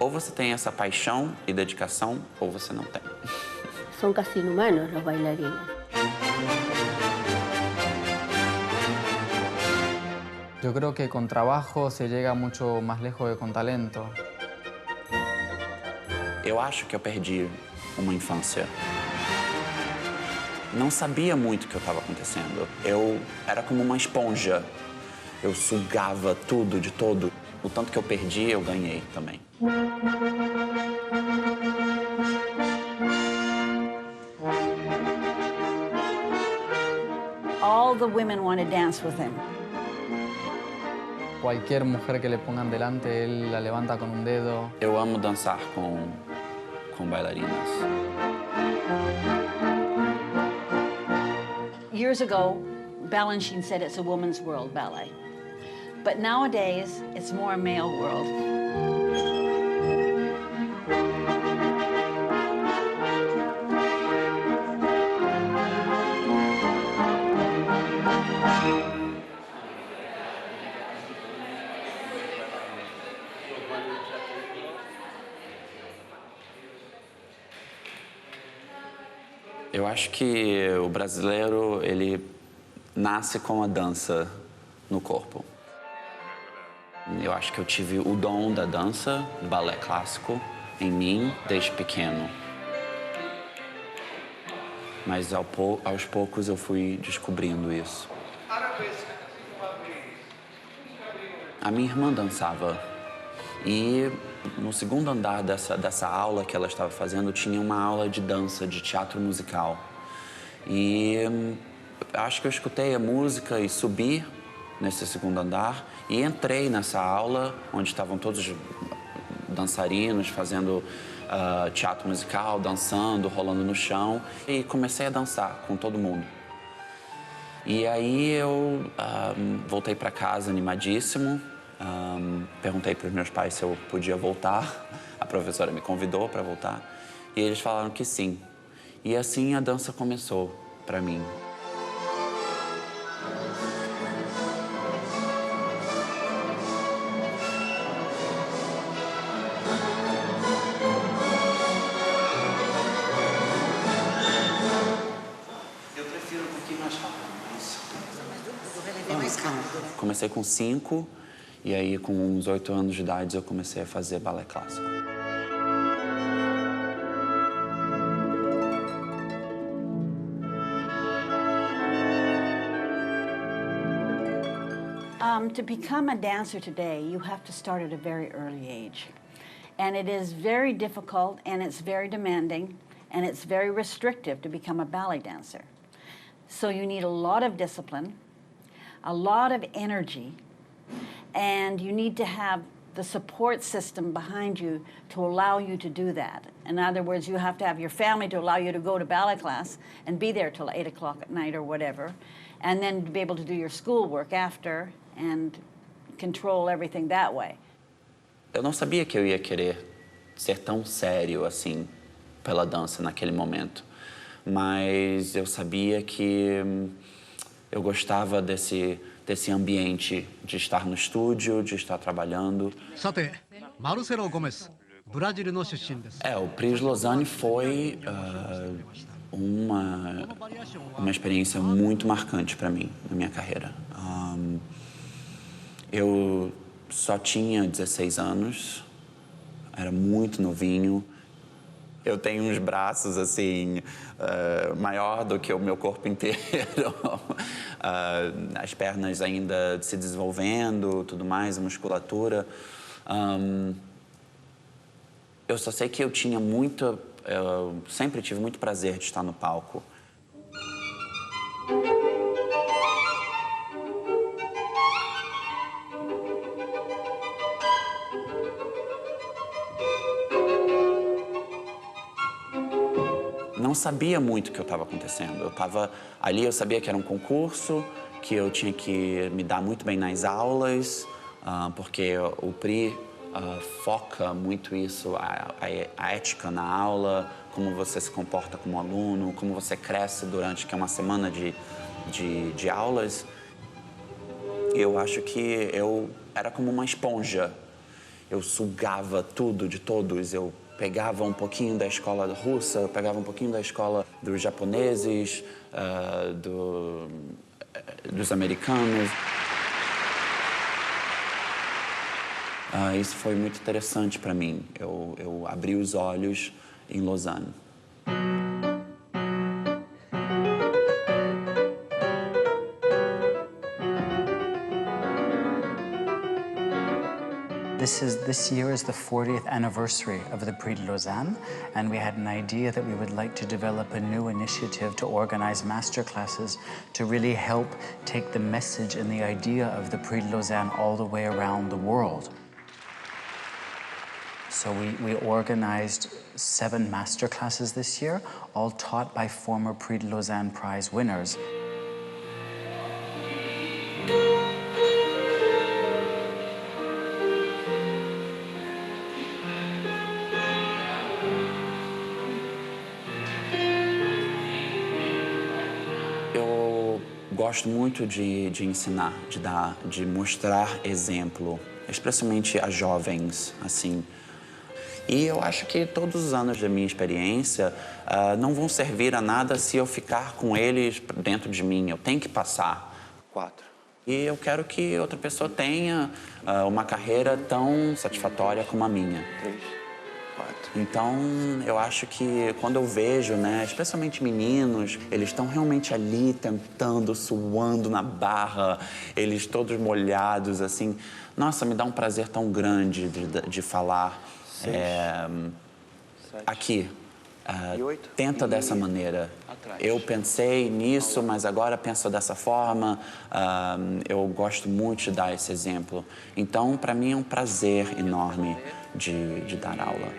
ou você tem essa paixão e dedicação, ou você não tem. Son casi inhumanos los bailarines. Yo creo que con trabajo se llega mucho más lejos que con talento. Eu acho que eu perdi uma infância. Não sabia muito o que estava acontecendo. Eu era como uma esponja. Eu sugava tudo de todo. O tanto que eu perdi, eu ganhei também. All the women want to dance with him. Cualquier mujer que le pongan delante, él la levanta con un dedo. Eu amo dançar com bailarinas. Years ago, Balanchine said it's a woman's world, ballet. But nowadays, it's more a male world. Eu acho que o brasileiro, ele nasce com a dança no corpo. Eu acho que eu tive o dom da dança, do balé clássico, em mim desde pequeno. Mas aos poucos eu fui descobrindo isso. A minha irmã dançava e no segundo andar dessa aula que ela estava fazendo tinha uma aula de dança, de teatro musical. E acho que eu escutei a música e subi nesse segundo andar e entrei nessa aula onde estavam todos os dançarinos fazendo teatro musical, dançando, rolando no chão e comecei a dançar com todo mundo. E aí eu voltei para casa animadíssimo, perguntei para os meus pais se eu podia voltar, a professora me convidou para voltar e eles falaram que sim. E assim a dança começou para mim. Eu prefiro um pouquinho mais rápido, mas... Comecei com 5 e aí com uns 8 anos de idade eu comecei a fazer balé clássico. To become a dancer today, you have to start at a very early age. And it is very difficult, and it's very demanding, and it's very restrictive to become a ballet dancer. So you need a lot of discipline, a lot of energy, and you need to have the support system behind you to allow you to do that. In other words, you have to have your family to allow you to go to ballet class and be there till 8 o'clock at night or whatever, and then be able to do your schoolwork after and control everything that way. Eu não sabia que eu ia querer ser tão sério assim pela dança naquele momento, mas eu sabia que eu gostava desse ambiente de estar no estúdio, de estar trabalhando. Marcelo Gomes, Brasil no Xuxin desu. O Prix Lausanne foi uma experiência muito marcante para mim na minha carreira. Eu só tinha 16 anos, era muito novinho. Eu tenho uns braços, assim, maior do que o meu corpo inteiro. As pernas ainda se desenvolvendo, tudo mais, a musculatura. Eu só sei que eu sempre tive muito prazer de estar no palco. Não sabia muito o que estava acontecendo. Eu estava ali, eu sabia que era um concurso, que eu tinha que me dar muito bem nas aulas, porque o PRI foca muito isso, a ética na aula, como você se comporta como aluno, como você cresce durante uma semana de aulas. Eu acho que eu era como uma esponja eu sugava tudo de todos. Eu pegava um pouquinho da escola russa, eu pegava um pouquinho da escola dos japoneses, dos americanos. Isso foi muito interessante para mim. Eu abri os olhos em Lausanne. This year is the 40th anniversary of the Prix de Lausanne, and we had an idea that we would like to develop a new initiative to organize master classes to really help take the message and the idea of the Prix de Lausanne all the way around the world. So we organized 7 master classes this year, all taught by former Prix de Lausanne Prize winners. Eu gosto muito de ensinar, de mostrar exemplo, especialmente a jovens, assim. E eu acho que todos os anos da minha experiência não vão servir a nada se eu ficar com eles dentro de mim. Eu tenho que passar. 4. E eu quero que outra pessoa tenha uma carreira tão satisfatória como a minha. 3, 4. Então, eu acho que quando eu vejo, né, especialmente meninos, eles estão realmente ali tentando, suando na barra, eles todos molhados, assim. Nossa, me dá um prazer tão grande de falar. Aqui, tenta dessa maneira. Eu pensei nisso, mas agora penso dessa forma. Eu gosto muito de dar esse exemplo. Então, para mim, é um prazer enorme de dar aula.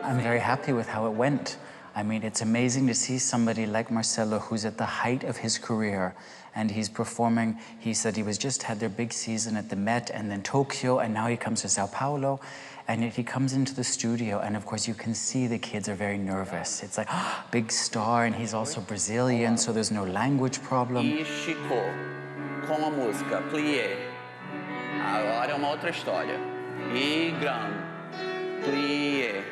I'm very happy with how it went. I mean, it's amazing to see somebody like Marcelo, who's at the height of his career, and he's performing. He said he just had their big season at the Met and then Tokyo, and now he comes to Sao Paulo, and he comes into the studio, and of course you can see the kids are very nervous. It's like, big star, and he's also Brazilian, so there's no language problem. E Chico, com a música, plié. Agora é uma outra história. E gram, plié.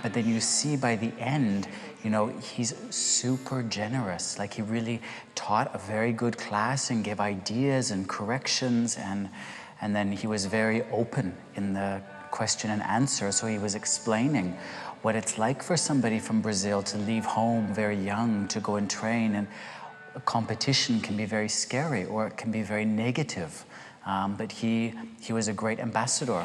But then you see by the end, you know, he's super generous. Like, he really taught a very good class and gave ideas and corrections, and then he was very open in the question and answer. So he was explaining what it's like for somebody from Brazil to leave home very young to go and train, and a competition can be very scary or it can be very negative. But he was a great ambassador.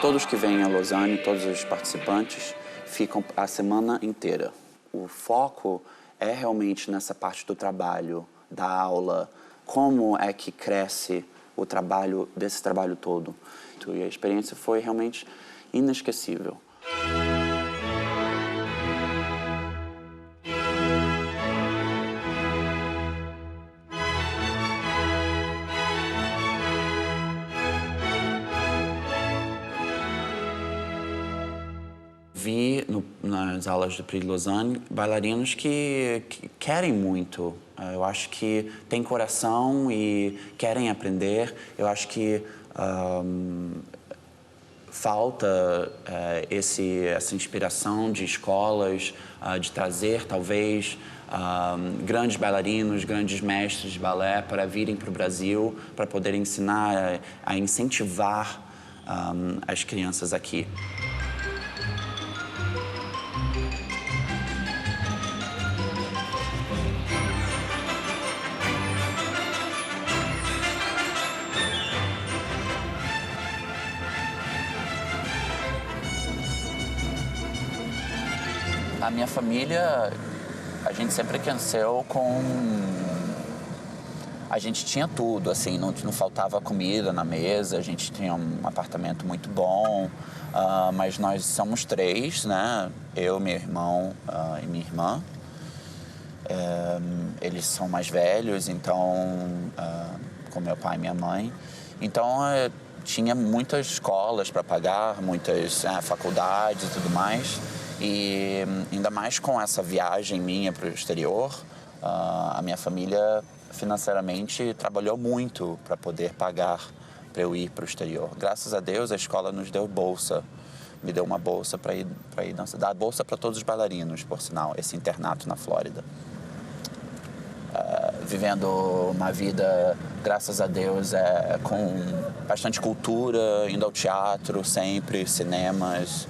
Todos que vêm a Lausanne, todos os participantes, ficam a semana inteira. O foco é realmente nessa parte do trabalho, da aula, como é que cresce o trabalho, desse trabalho todo. E a experiência foi realmente inesquecível. Vi nas aulas do Prix de Lausanne bailarinos que querem muito. Eu acho que têm coração e querem aprender. Eu acho que falta essa inspiração de escolas, de trazer, talvez, grandes bailarinos, grandes mestres de balé para virem para o Brasil, para poderem ensinar, a incentivar as crianças aqui. A minha família, a gente sempre cresceu com a gente tinha tudo, assim, não faltava comida na mesa, a gente tinha um apartamento muito bom, mas nós somos 3, né? Eu, meu irmão e minha irmã. Eles são mais velhos, então, com meu pai e minha mãe. Então, tinha muitas escolas para pagar, muitas faculdades e tudo mais. E ainda mais com essa viagem minha para o exterior, a minha família financeiramente trabalhou muito para poder pagar para eu ir para o exterior. Graças a Deus, a escola nos deu bolsa. Me deu uma bolsa para ir dançar. Dá bolsa para todos os bailarinos, por sinal, esse internato na Flórida. Vivendo uma vida, graças a Deus, com bastante cultura, indo ao teatro sempre, cinemas,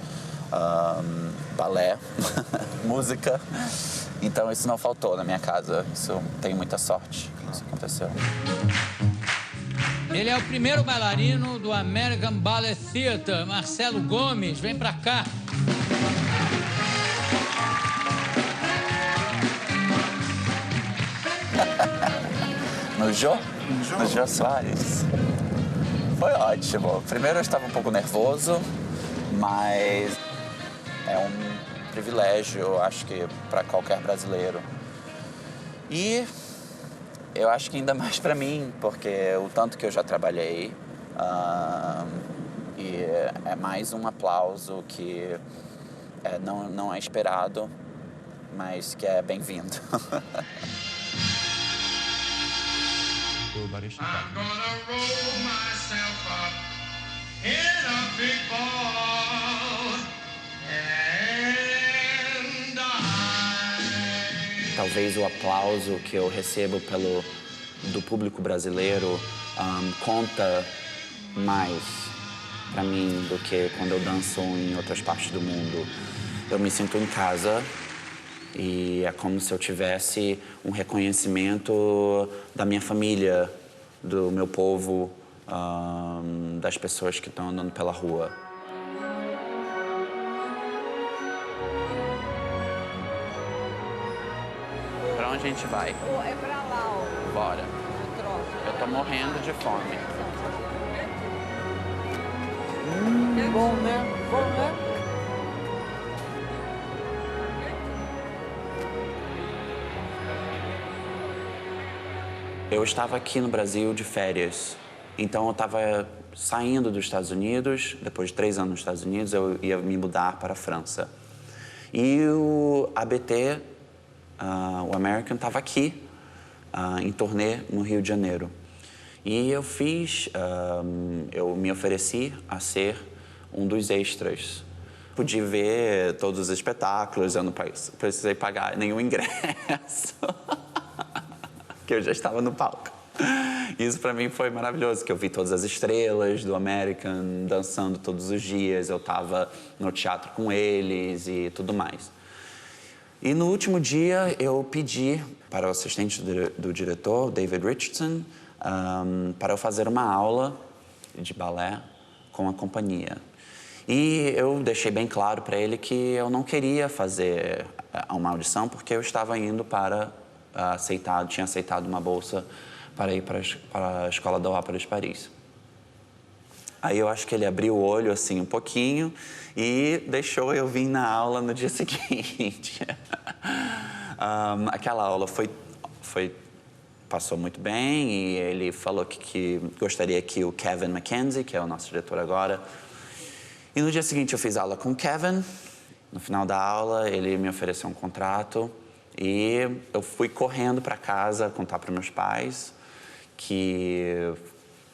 balé, música. Então isso não faltou na minha casa. Isso, tenho muita sorte que isso aconteceu. Ele é o primeiro bailarino do American Ballet Theatre, Marcelo Gomes. Vem pra cá. No Jô Soares. Foi ótimo. Primeiro eu estava um pouco nervoso, mas é um privilégio, eu acho que para qualquer brasileiro. E eu acho que ainda mais para mim, porque o tanto que eu já trabalhei, e é mais um aplauso que não é esperado, mas que é bem-vindo. I'm gonna roll myself up in a big ball and die. Talvez o aplauso que eu recebo do público brasileiro conta mais para mim do que quando eu danço em outras partes do mundo. Eu me sinto em casa e é como se eu tivesse um reconhecimento da minha família, do meu povo, das pessoas que estão andando pela rua. Pra onde a gente vai? É pra lá, ó. Bora. Eu tô morrendo de fome. Bom, né? Bom, né? Eu estava aqui no Brasil de férias, então eu estava saindo dos Estados Unidos. Depois de 3 anos nos Estados Unidos, eu ia me mudar para a França. E o ABT, o American, estava aqui, em turnê no Rio de Janeiro. E eu eu me ofereci a ser um dos extras. Pude ver todos os espetáculos, eu não precisei pagar nenhum ingresso. Que eu já estava no palco. Isso para mim foi maravilhoso, que eu vi todas as estrelas do American dançando todos os dias, eu estava no teatro com eles e tudo mais. E no último dia eu pedi para o assistente do diretor, David Richardson, para eu fazer uma aula de balé com a companhia. E eu deixei bem claro para ele que eu não queria fazer uma audição porque eu estava indo para tinha aceitado uma bolsa para ir para a Escola da Ópera de Paris. Aí eu acho que ele abriu o olho assim um pouquinho e deixou eu vir na aula no dia seguinte. Aquela aula passou muito bem e ele falou que gostaria que o Kevin Mackenzie, que é o nosso diretor agora. E no dia seguinte eu fiz aula com o Kevin. No final da aula ele me ofereceu um contrato. E eu fui correndo para casa contar para meus pais, que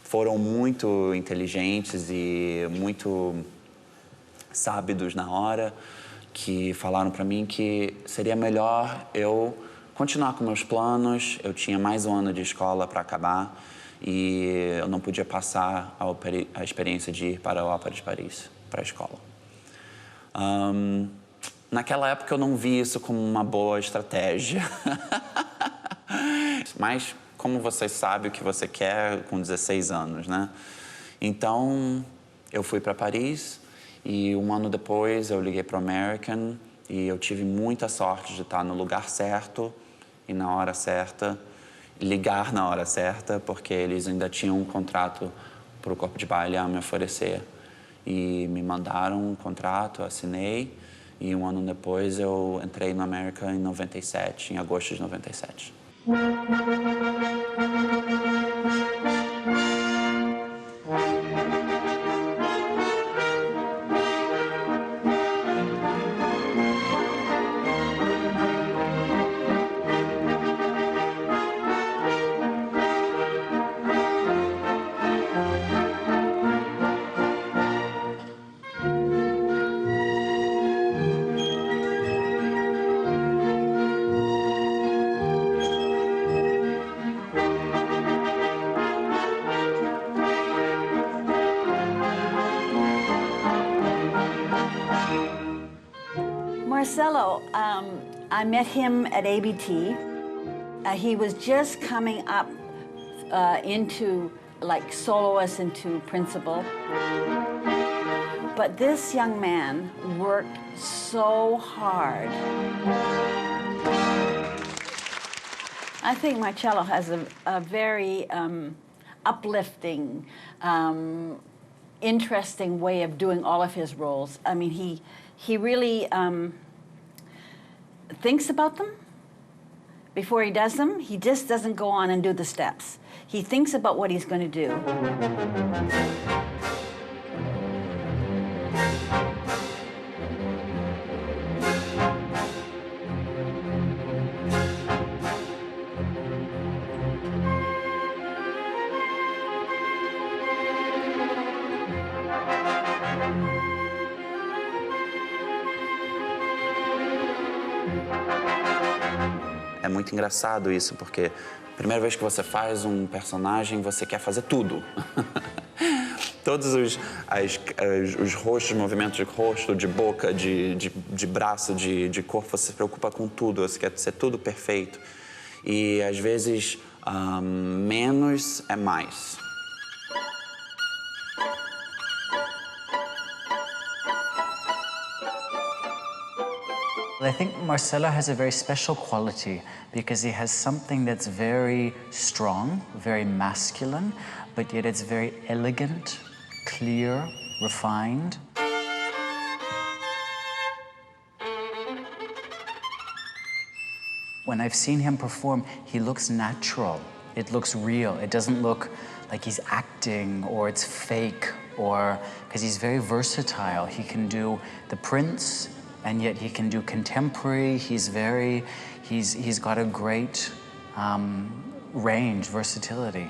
foram muito inteligentes e muito sábidos na hora, que falaram para mim que seria melhor eu continuar com meus planos. Eu tinha mais um ano de escola para acabar e eu não podia passar a experiência de ir para a Ópera de Paris, para a escola. Naquela época eu não vi isso como uma boa estratégia. Mas como você sabe o que você quer com 16 anos, né? Então eu fui para Paris e um ano depois eu liguei para o American e eu tive muita sorte de estar no lugar certo e na hora certa. ligar na hora certa, porque eles ainda tinham um contrato para o corpo de baile a me oferecer. E me mandaram um contrato, assinei, e um ano depois eu entrei no América em 97, em agosto de 97. Marcelo, I met him at ABT. He was just coming up into like soloist into principal. But this young man worked so hard. I think Marcello has a very uplifting, interesting way of doing all of his roles. I mean, he really thinks about them before he does them. He just doesn't go on and do the steps. He thinks about what he's going to do. É muito engraçado isso, porque a primeira vez que você faz um personagem, você quer fazer tudo. Todos os rostos, movimentos de rosto, de boca, de braço, de corpo, você se preocupa com tudo, você quer ser tudo perfeito. E, às vezes, menos é mais. I think Marcelo has a very special quality because he has something that's very strong, very masculine, but yet it's very elegant, clear, refined. When I've seen him perform, he looks natural. It looks real. It doesn't look like he's acting or it's fake, or because he's very versatile. He can do the Prince, and yet he can do contemporary. He's got a great range, versatility.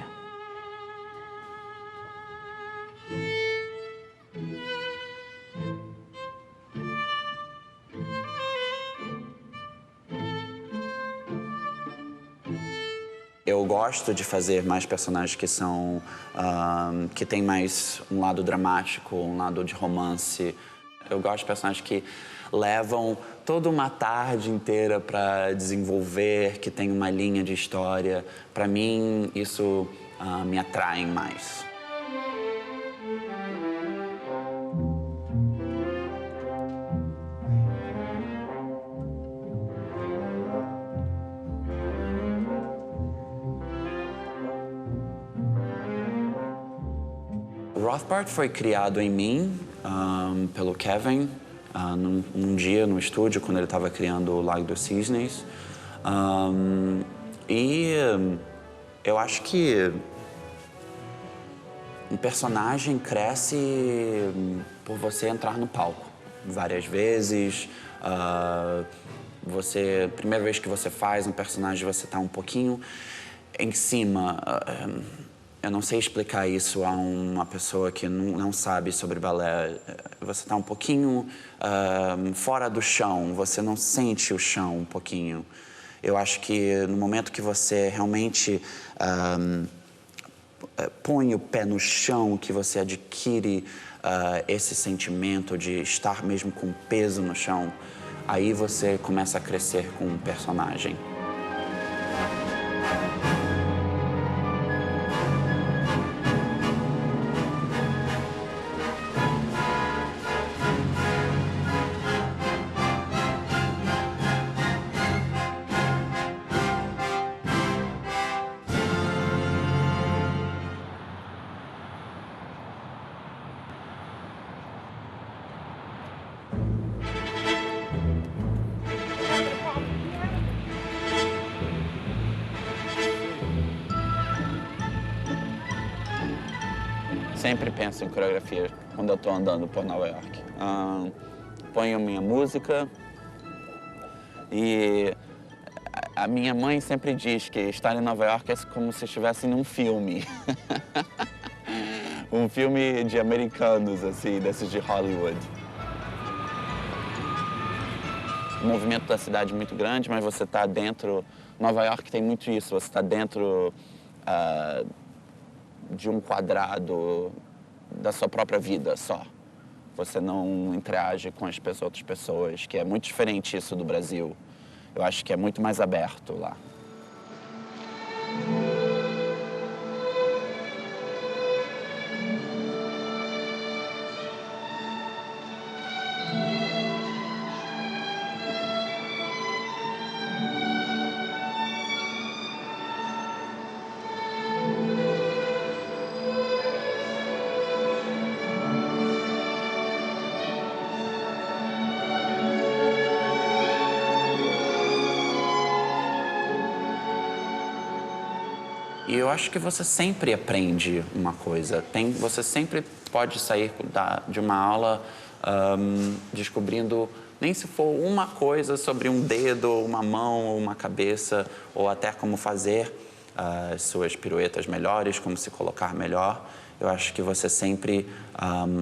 Eu gosto de fazer mais personagens que são que tem mais um lado dramático, um lado de romance. Eu gosto de personagens que levam toda uma tarde inteira para desenvolver, que tem uma linha de história. Para mim, isso me atrai mais. O Rothbard foi criado em mim pelo Kevin, num dia no estúdio, quando ele estava criando o Lago dos Cisnes. Eu acho que um personagem cresce por você entrar no palco várias vezes. Primeira vez que você faz um personagem, você está um pouquinho em cima. Eu não sei explicar isso a uma pessoa que não sabe sobre balé. Você está um pouquinho fora do chão, você não sente o chão um pouquinho. Eu acho que no momento que você realmente põe o pé no chão, que você adquire esse sentimento de estar mesmo com peso no chão, aí você começa a crescer com um personagem. sempre penso em coreografia quando eu estou andando por Nova York. Ponho minha música e a minha mãe sempre diz que estar em Nova York é como se estivesse num filme. Um filme de americanos, assim, desses de Hollywood. O movimento da cidade é muito grande, mas você está dentro... Nova York tem muito isso, você está dentro de um quadrado da sua própria vida só. Você não interage com as outras pessoas, que é muito diferente isso do Brasil. Eu acho que é muito mais aberto lá. E eu acho que você sempre aprende uma coisa. Você sempre pode sair de uma aula descobrindo, nem se for uma coisa sobre um dedo, uma mão, ou uma cabeça, ou até como fazer as suas piruetas melhores, como se colocar melhor. Eu acho que você sempre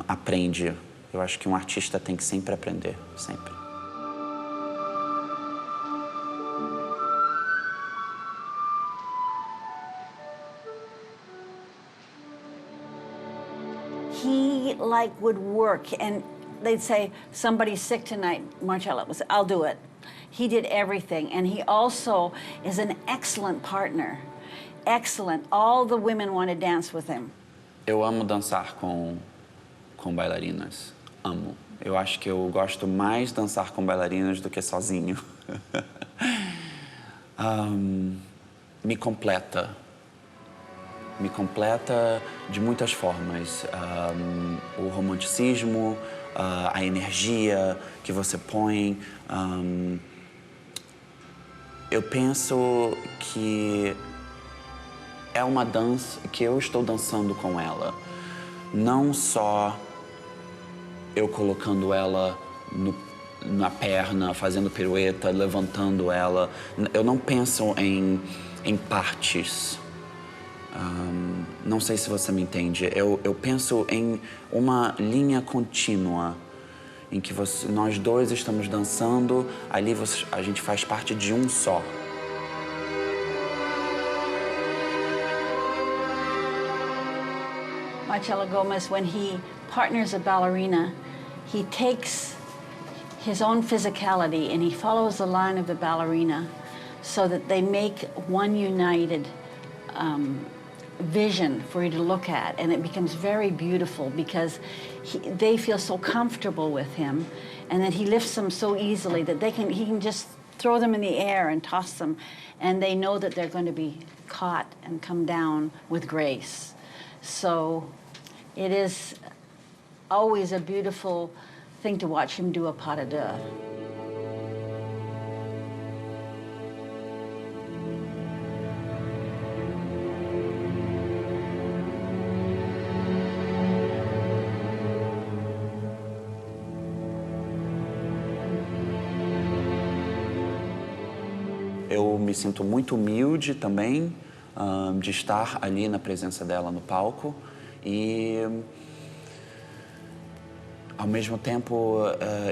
aprende. Eu acho que um artista tem que sempre aprender, sempre. He would work, and they'd say, somebody's sick tonight, Marcello would say, I'll do it. He did everything, and he also is an excellent partner. Excellent. All the women want to dance with him. Eu amo dançar com bailarinas. Amo. Eu acho que eu gosto mais de dançar com bailarinas do que sozinho. Me completa. Me completa de muitas formas. O romanticismo, a energia que você põe. Eu penso que é uma dança que eu estou dançando com ela. Não só eu colocando ela na perna, fazendo pirueta, levantando ela. Eu não penso em partes. Não sei se você me entende. Eu penso em uma linha contínua em que nós dois estamos dançando, ali a gente faz parte de um só. Marcello Gomez, when he partners a ballerina, he takes his own physicality and he follows the line of the ballerina so that they make one united vision for you to look at, and it becomes very beautiful because they feel so comfortable with him, and that he lifts them so easily that he can just throw them in the air and toss them, and they know that they're going to be caught and come down with grace. So it is always a beautiful thing to watch him do a pas de deux. Eu me sinto muito humilde também de estar ali na presença dela no palco e, ao mesmo tempo,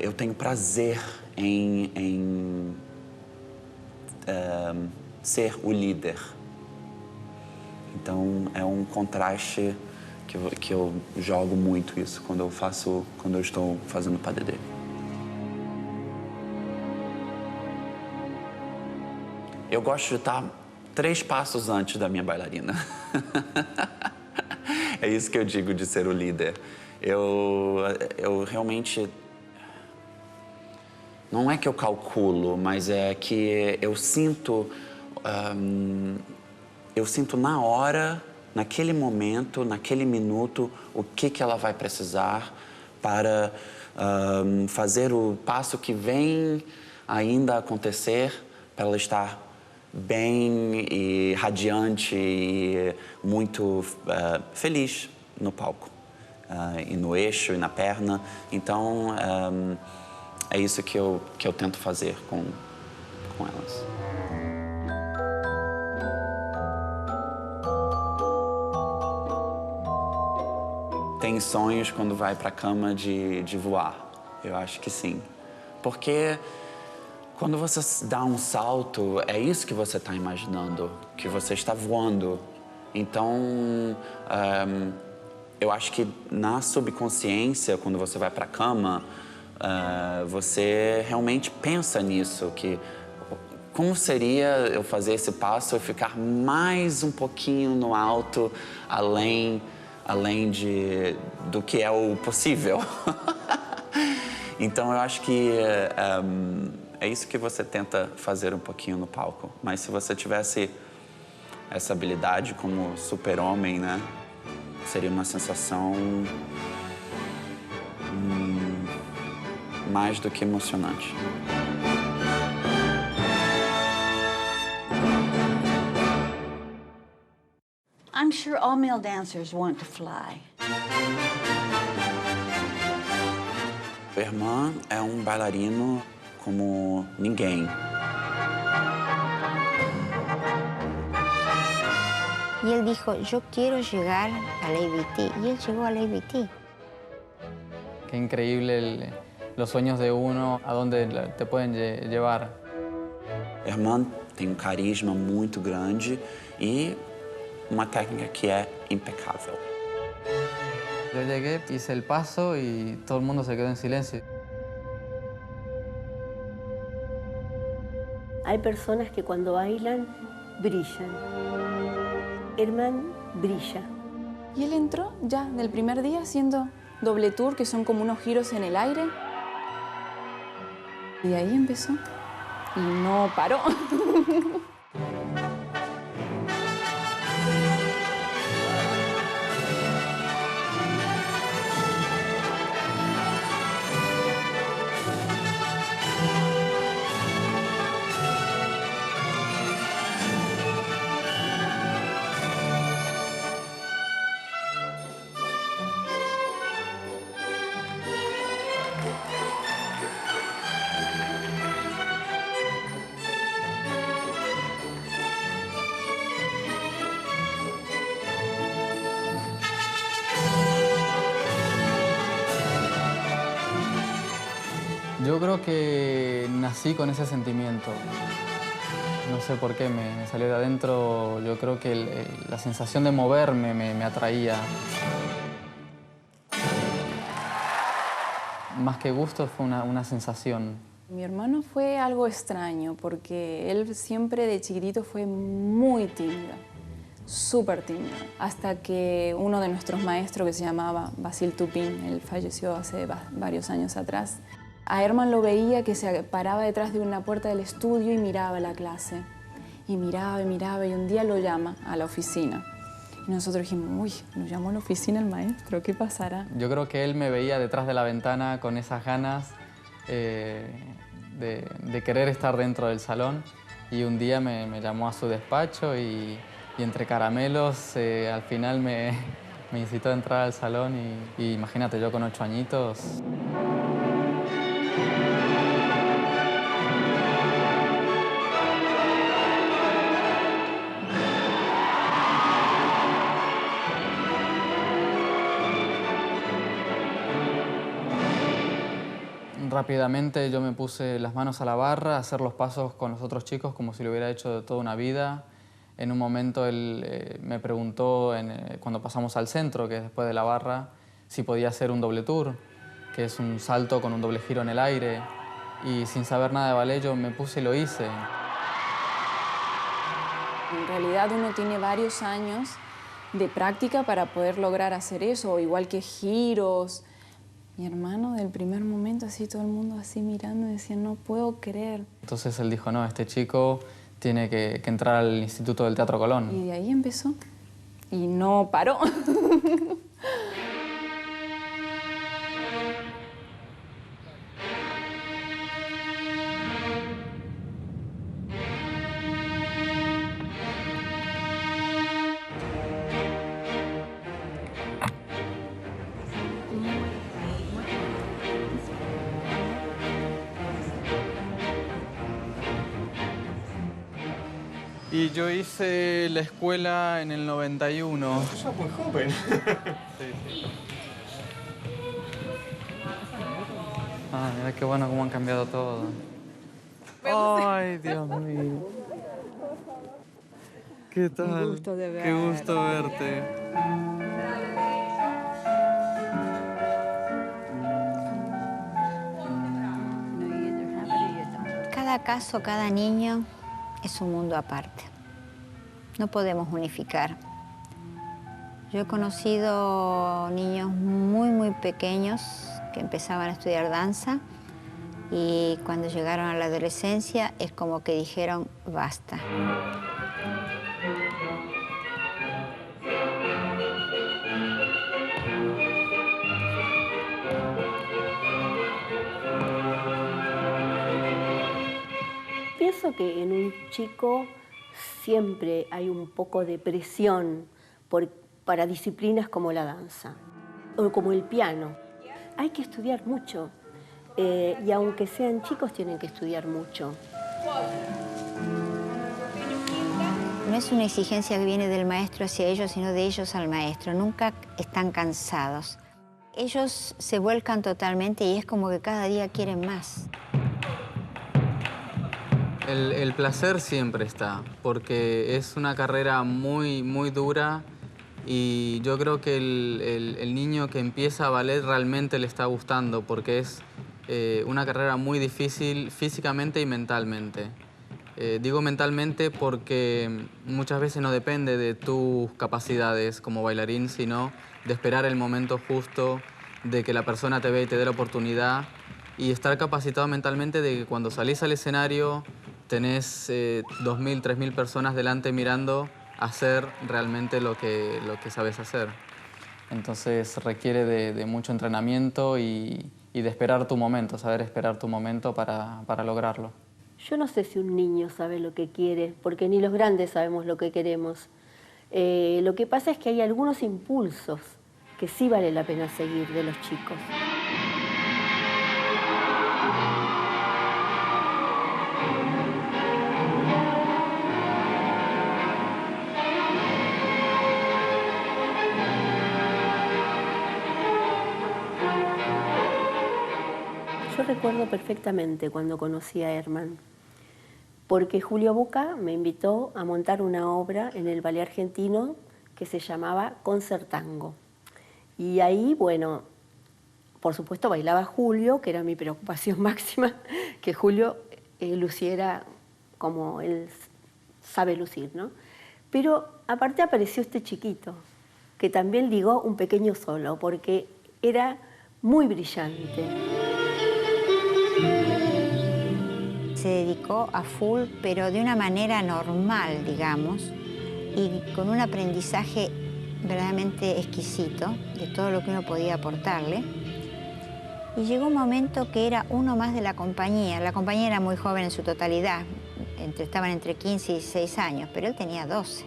eu tenho prazer em ser o líder. Então, é um contraste que eu jogo muito isso quando eu estou fazendo pas de deux. Eu gosto de estar 3 passos antes da minha bailarina. É isso que eu digo de ser o líder. Eu realmente... Não é que eu calculo, mas é que eu sinto na hora, naquele momento, naquele minuto, o que ela vai precisar para fazer o passo que vem ainda acontecer, para ela estar bem e radiante e muito feliz no palco. e no eixo e na perna. Então, é isso que eu tento fazer com elas. Tem sonhos quando vai para a cama de voar? Eu acho que sim. Porque quando você dá um salto, é isso que você está imaginando, que você está voando. Então, eu acho que na subconsciência, quando você vai para a cama, você realmente pensa nisso, que como seria eu fazer esse passo e ficar mais um pouquinho no alto, além do que é o possível. Então, eu acho que é isso que você tenta fazer um pouquinho no palco. Mas se você tivesse essa habilidade como super-homem, né? Seria uma sensação mais do que emocionante. I'm sure all male dancers want to fly. Herman é um bailarino como ninguém. Y él dijo, yo quiero llegar al ABT. Y él llegó al ABT. Qué increíble los sueños de uno, a dónde te pueden llevar. Herman tem um carisma muito grande e uma técnica que é impecável. Yo llegué, hice el paso y todo el mundo se quedó en silencio. Hay personas que cuando bailan, brillan. Herman brilla. Y él entró ya del primer día haciendo doble tour, que son como unos giros en el aire. Y de ahí empezó. Y no paró. Yo creo que nací con ese sentimiento. No sé por qué, me salió de adentro. Yo creo que la sensación de moverme me atraía. Más que gusto, fue una sensación. Mi hermano fue algo extraño porque él siempre de chiquitito fue muy tímido, súper tímido. Hasta que uno de nuestros maestros, que se llamaba Basil Tupin, él falleció hace varios años atrás, a Herman lo veía que se paraba detrás de una puerta del estudio y miraba la clase. Y miraba, y un día lo llama a la oficina. Y nosotros dijimos, uy, lo llamó a la oficina el maestro, ¿qué pasará? Yo creo que él me veía detrás de la ventana con esas ganas de querer estar dentro del salón. Y un día me llamó a su despacho y entre caramelos al final me incitó a entrar al salón. Y imagínate, yo con 8 añitos... Rápidamente yo me puse las manos a la barra, a hacer los pasos con los otros chicos como si lo hubiera hecho toda una vida. En un momento él me preguntó, cuando pasamos al centro, que es después de la barra, si podía hacer un doble tour, que es un salto con un doble giro en el aire. Y sin saber nada de ballet yo me puse y lo hice. En realidad uno tiene varios años de práctica para poder lograr hacer eso, igual que giros. Mi hermano, del primer momento, así todo el mundo así mirando y decía, no puedo creer. Entonces él dijo, no, este chico tiene que entrar al Instituto del Teatro Colón. Y de ahí empezó. Y no paró. Y yo hice la escuela en el 91. Sos muy joven. Sí. Ah, mira qué bueno cómo han cambiado todo. Ay, Dios mío. ¿Qué tal? Un gusto de verte. Qué gusto verte. Cada caso, cada niño es un mundo aparte. No podemos unificar. Yo he conocido niños muy pequeños que empezaban a estudiar danza y cuando llegaron a la adolescencia es como que dijeron basta. Pienso que en un chico siempre hay un poco de presión para disciplinas como la danza o como el piano. Hay que estudiar mucho y aunque sean chicos tienen que estudiar mucho. No es una exigencia que viene del maestro hacia ellos, sino de ellos al maestro. Nunca están cansados. Ellos se vuelcan totalmente y es como que cada día quieren más. El placer siempre está, porque es una carrera muy dura y yo creo que el niño que empieza ballet realmente le está gustando, porque es una carrera muy difícil físicamente y mentalmente. Digo mentalmente porque muchas veces no depende de tus capacidades como bailarín, sino de esperar el momento justo, de que la persona te vea y te dé la oportunidad y estar capacitado mentalmente de que cuando salís al escenario tenés 2.000, 3.000 personas delante mirando hacer realmente lo que sabes hacer. Entonces requiere de mucho entrenamiento y de esperar tu momento, saber esperar tu momento para lograrlo. Yo no sé si un niño sabe lo que quiere, porque ni los grandes sabemos lo que queremos. Lo que pasa es que hay algunos impulsos que sí vale la pena seguir de los chicos. Yo recuerdo perfectamente cuando conocí a Herman, porque Julio Boca me invitó a montar una obra en el Ballet Argentino que se llamaba Concertango. Y ahí, bueno, por supuesto bailaba Julio, que era mi preocupación máxima, que Julio luciera como él sabe lucir, ¿no? Pero aparte apareció este chiquito, que también ligó un pequeño solo, porque era muy brillante. Se dedicó a full, pero de una manera normal, digamos, y con un aprendizaje verdaderamente exquisito de todo lo que uno podía aportarle. Y llegó un momento que era uno más de la compañía. La compañía era muy joven en su totalidad, estaban entre 15 y 16 años, pero él tenía 12.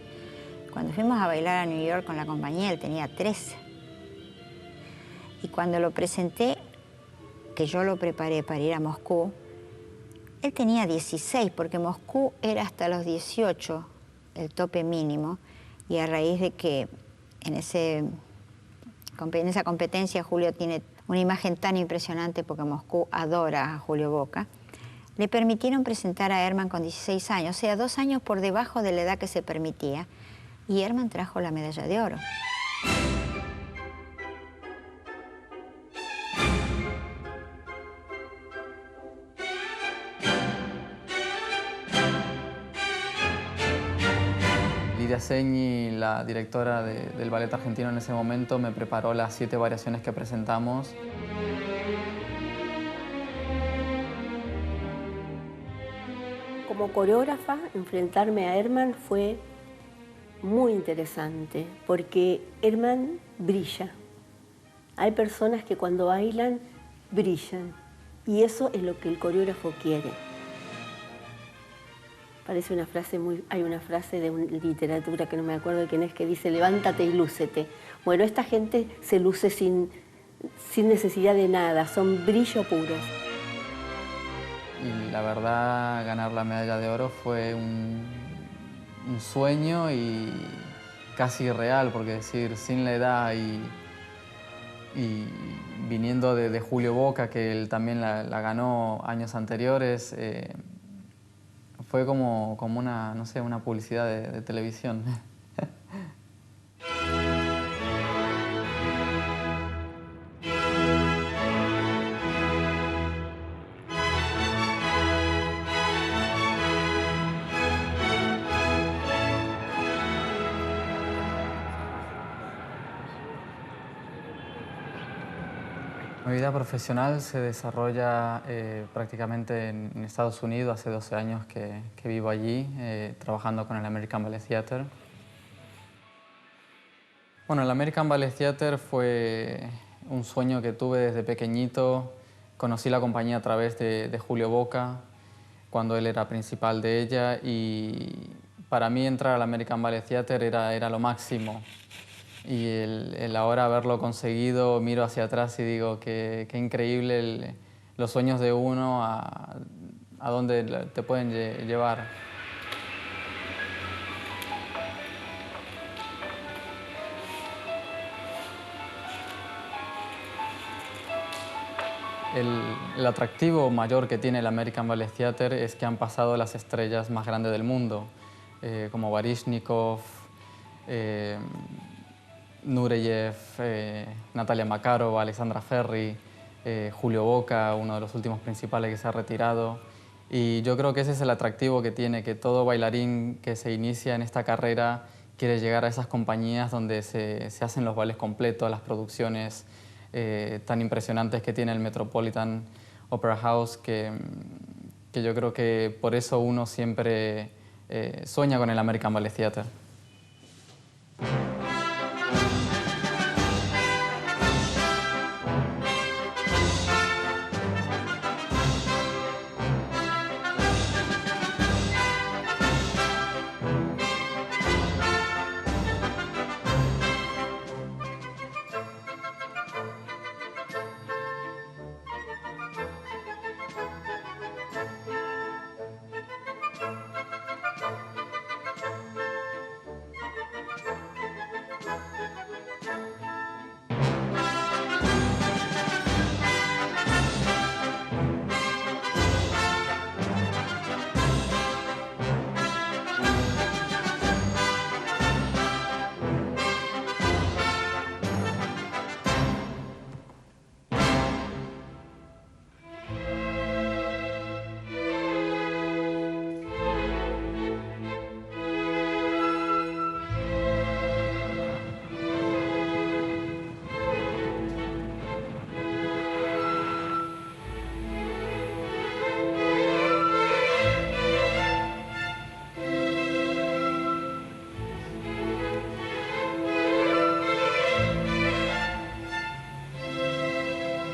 Cuando fuimos a bailar a New York con la compañía, él tenía 13. Y cuando lo presenté, que yo lo preparé para ir a Moscú, él tenía 16, porque Moscú era hasta los 18 el tope mínimo, y a raíz de que en esa competencia Julio tiene una imagen tan impresionante porque Moscú adora a Julio Boca, le permitieron presentar a Herman con 16 años, o sea, 2 años por debajo de la edad que se permitía, y Herman trajo la medalla de oro. Lidia Segni, la directora del Ballet Argentino en ese momento, me preparó las 7 variaciones que presentamos. Como coreógrafa, enfrentarme a Herman fue muy interesante, porque Herman brilla. Hay personas que cuando bailan, brillan, y eso es lo que el coreógrafo quiere. Parece una frase hay una frase de una literatura que no me acuerdo de quién es, que dice levántate y lúcete. Bueno, esta gente se luce sin necesidad de nada, son brillo puro. Y la verdad, ganar la medalla de oro fue un sueño y casi irreal, porque decir, sin la edad y viniendo de Julio Boca, que él también la ganó años anteriores, fue como una, no sé, una publicidad de televisión. Mi vida profesional se desarrolla prácticamente en Estados Unidos. Hace 12 años que vivo allí, trabajando con el American Ballet Theatre. Bueno, el American Ballet Theatre fue un sueño que tuve desde pequeñito. Conocí la compañía a través de Julio Boca, cuando él era principal de ella, y para mí entrar al American Ballet Theatre era lo máximo. Y el ahora haberlo conseguido, miro hacia atrás y digo que increíble los sueños de uno a dónde te pueden llevar. El atractivo mayor que tiene el American Ballet Theatre es que han pasado las estrellas más grandes del mundo, como Baryshnikov, Nureyev, Natalia Makarova, Alexandra Ferri, Julio Boca, uno de los últimos principales que se ha retirado. Y yo creo que ese es el atractivo que tiene, que todo bailarín que se inicia en esta carrera quiere llegar a esas compañías donde se hacen los ballets completos, las producciones tan impresionantes que tiene el Metropolitan Opera House, que yo creo que por eso uno siempre sueña con el American Ballet Theatre.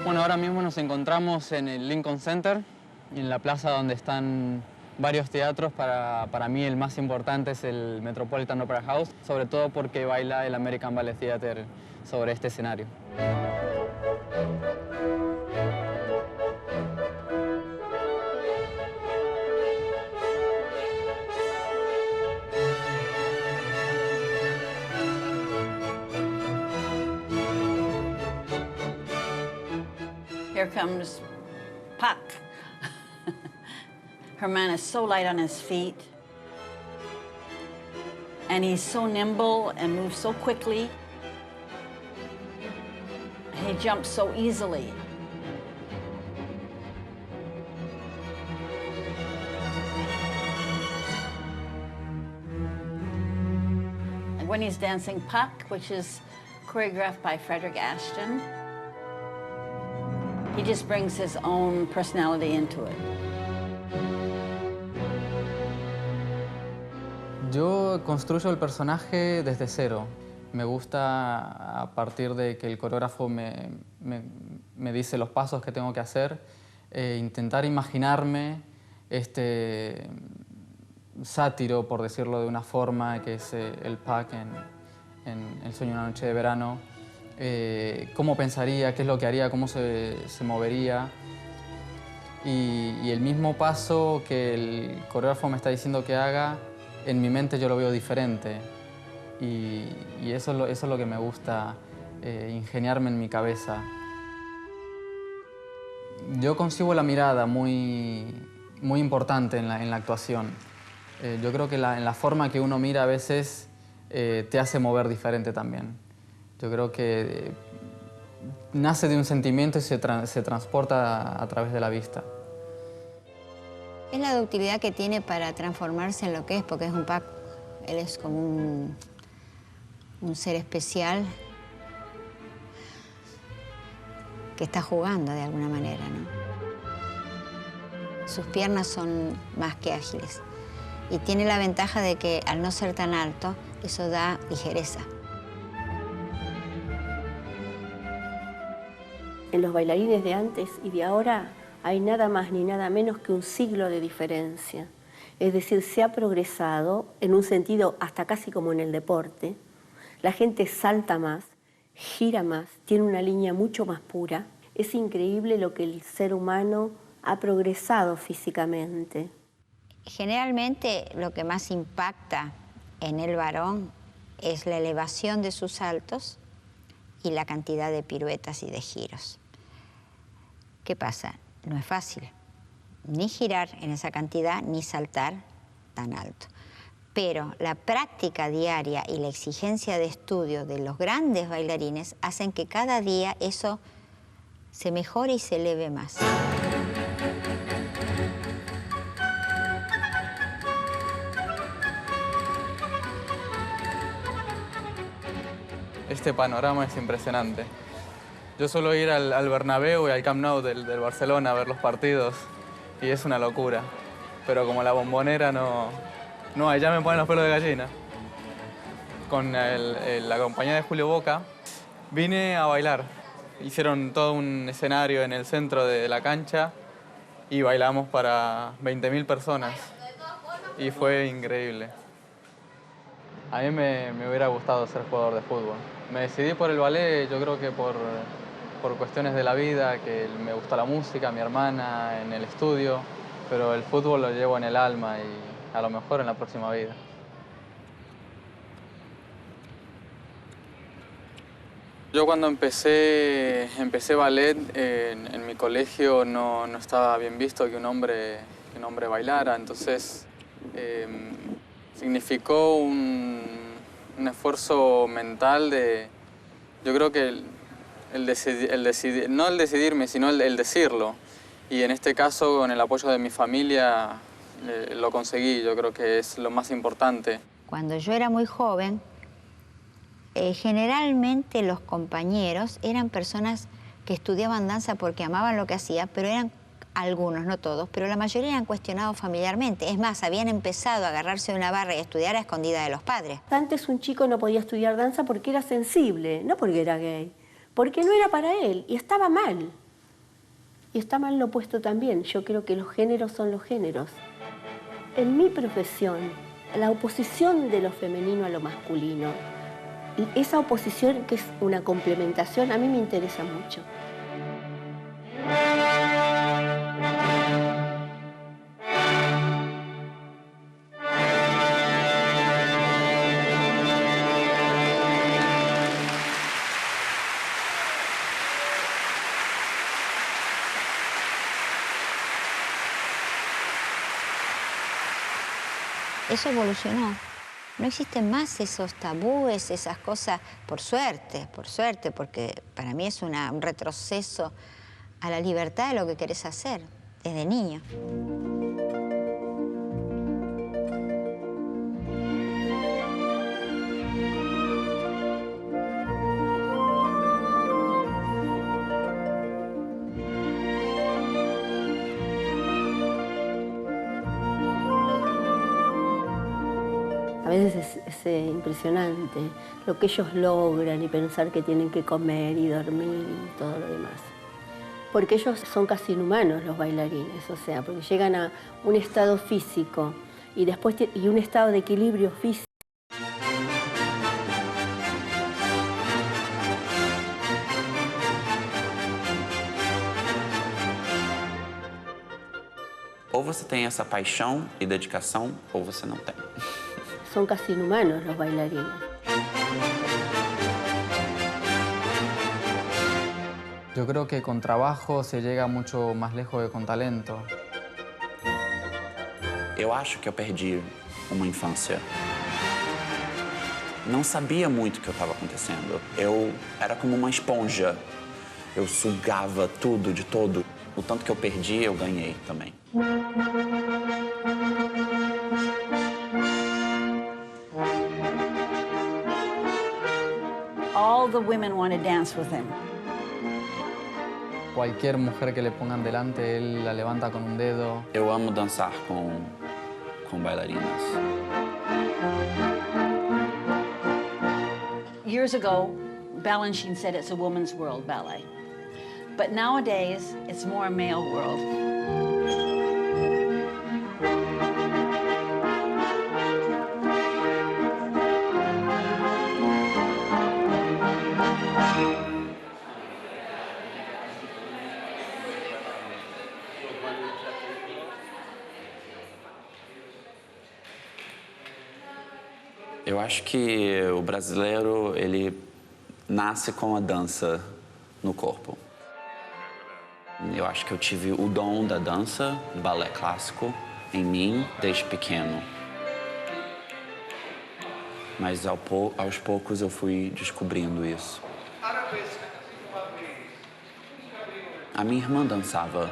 Bueno, ahora mismo nos encontramos en el Lincoln Center, en la plaza donde están varios teatros. Para mí el más importante es el Metropolitan Opera House, sobre todo porque baila el American Ballet Theatre sobre este escenario. Here comes Puck. Herman is so light on his feet, and he's so nimble and moves so quickly. He jumps so easily. And when he's dancing Puck, which is choreographed by Frederick Ashton, he just brings his own personality into it. Yo construyo el personaje desde cero. Me gusta, a partir de que el coreógrafo me dice los pasos que tengo que hacer, intentar imaginarme este sátiro, por decirlo de una forma, que es el Puck en El sueño de una noche de verano. Cómo pensaría, qué es lo que haría, cómo se movería. Y el mismo paso que el coreógrafo me está diciendo que haga, en mi mente yo lo veo diferente y eso es lo que me gusta, ingeniarme en mi cabeza. Yo concibo la mirada muy importante en la actuación. Yo creo que en la forma que uno mira a veces te hace mover diferente también. Yo creo que nace de un sentimiento y se transporta a través de la vista. Es la ductilidad que tiene para transformarse en lo que es, porque es un Pac. Él es como un ser especial que está jugando de alguna manera, ¿no? Sus piernas son más que ágiles y tiene la ventaja de que al no ser tan alto, eso da ligereza. En los bailarines de antes y de ahora hay nada más ni nada menos que un siglo de diferencia. Es decir, se ha progresado en un sentido hasta casi como en el deporte. La gente salta más, gira más, tiene una línea mucho más pura. Es increíble lo que el ser humano ha progresado físicamente. Generalmente lo que más impacta en el varón es la elevación de sus saltos y la cantidad de piruetas y de giros. ¿Qué pasa? No es fácil ni girar en esa cantidad ni saltar tan alto. Pero la práctica diaria y la exigencia de estudio de los grandes bailarines hacen que cada día eso se mejore y se eleve más. Este panorama es impresionante. Yo suelo ir al Bernabéu y al Camp Nou del Barcelona a ver los partidos y es una locura. Pero como la Bombonera no hay, ya me ponen los pelos de gallina. Con la compañía de Julio Boca vine a bailar. Hicieron todo un escenario en el centro de la cancha y bailamos para 20.000 personas. Y fue increíble. A mí me hubiera gustado ser jugador de fútbol. Me decidí por el ballet, yo creo que por cuestiones de la vida, que me gustó la música, mi hermana, en el estudio, pero el fútbol lo llevo en el alma y a lo mejor en la próxima vida. Yo cuando empecé ballet, en mi colegio no estaba bien visto que un hombre bailara, entonces significó un esfuerzo mental de, yo creo que no el decidirme, sino el decirlo. Y en este caso, con el apoyo de mi familia, lo conseguí. Yo creo que es lo más importante. Cuando yo era muy joven, generalmente los compañeros eran personas que estudiaban danza porque amaban lo que hacían, pero eran algunos, no todos, pero la mayoría eran cuestionados familiarmente. Es más, habían empezado a agarrarse de una barra y estudiar a escondida de los padres. Antes un chico no podía estudiar danza porque era sensible, no porque era gay, porque no era para él y estaba mal. Y está mal lo opuesto también. Yo creo que los géneros son los géneros. En mi profesión, la oposición de lo femenino a lo masculino, esa oposición que es una complementación, a mí me interesa mucho. Eso evolucionó. No existen más esos tabúes, esas cosas, por suerte, porque para mí es un retroceso a la libertad de lo que querés hacer desde niño. A veces es impresionante lo que ellos logran y pensar que tienen que comer y dormir y todo lo demás. Porque ellos son casi inhumanos los bailarines, o sea, porque llegan a un estado físico y después un estado de equilibrio físico. Ou você tem essa paixão e dedicação, ou você não tem. son casi inhumanos los bailarines. Yo creo que con trabajo se llega mucho más lejos que con talento. Eu acho que eu perdi uma infância. Não sabia muito o que estava acontecendo. Eu era como uma esponja. Eu sugava tudo de todo. O tanto que eu perdi, eu ganhei também. All the women want to dance with him. Cualquier mujer que le pongan delante, él la levanta con un dedo. Eu amo dançar com bailarinas. Years ago, Balanchine said it's a woman's world, ballet. But nowadays, it's more a male world. Eu acho que o brasileiro, ele nasce com a dança no corpo. Eu acho que eu tive o dom da dança, do balé clássico, em mim desde pequeno. Mas aos poucos eu fui descobrindo isso. A minha irmã dançava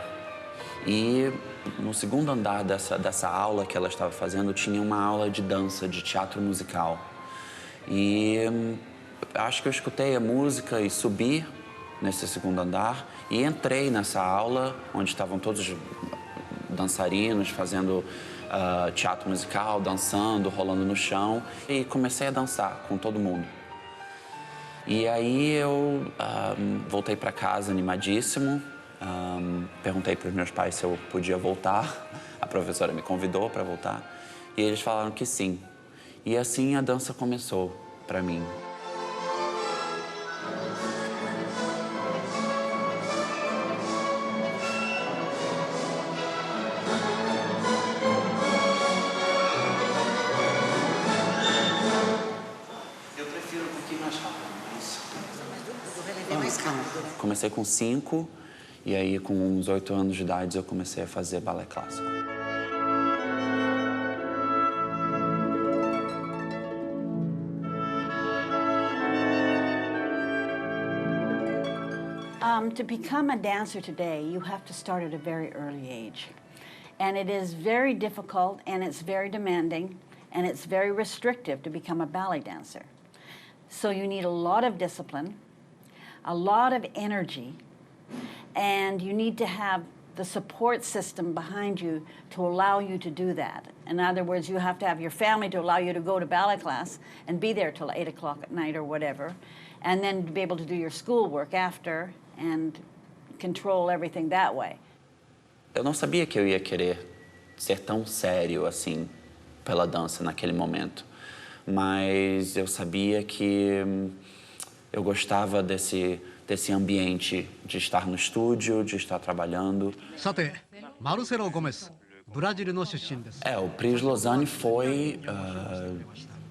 e no segundo andar dessa aula que ela estava fazendo tinha uma aula de dança, de teatro musical. E acho que eu escutei a música e subi nesse segundo andar e entrei nessa aula onde estavam todos dançarinos fazendo teatro musical, dançando, rolando no chão e comecei a dançar com todo mundo. E aí eu voltei para casa animadíssimo, perguntei para os meus pais se eu podia voltar, a professora me convidou para voltar e eles falaram que sim. E assim a dança começou para mim. Comecei com 5 e aí com uns 8 anos de idade eu comecei a fazer balé clássico. To become a dancer today, you have to start at a very early age. And it is very difficult and it's very demanding and it's very restrictive to become a ballet dancer. So you need a lot of discipline, a lot of energy, and you need to have the support system behind you to allow you to do that. In other words, you have to have your family to allow you to go to ballet class and be there till 8 o'clock at night or whatever, and then be able to do your schoolwork after and control everything that way. Eu não sabia que eu ia querer ser tão sério assim pela dança naquele momento, mas eu sabia que eu gostava desse ambiente de estar no estúdio, de estar trabalhando. Marcelo Gomes, Brasil no出身です。O Prix Lausanne foi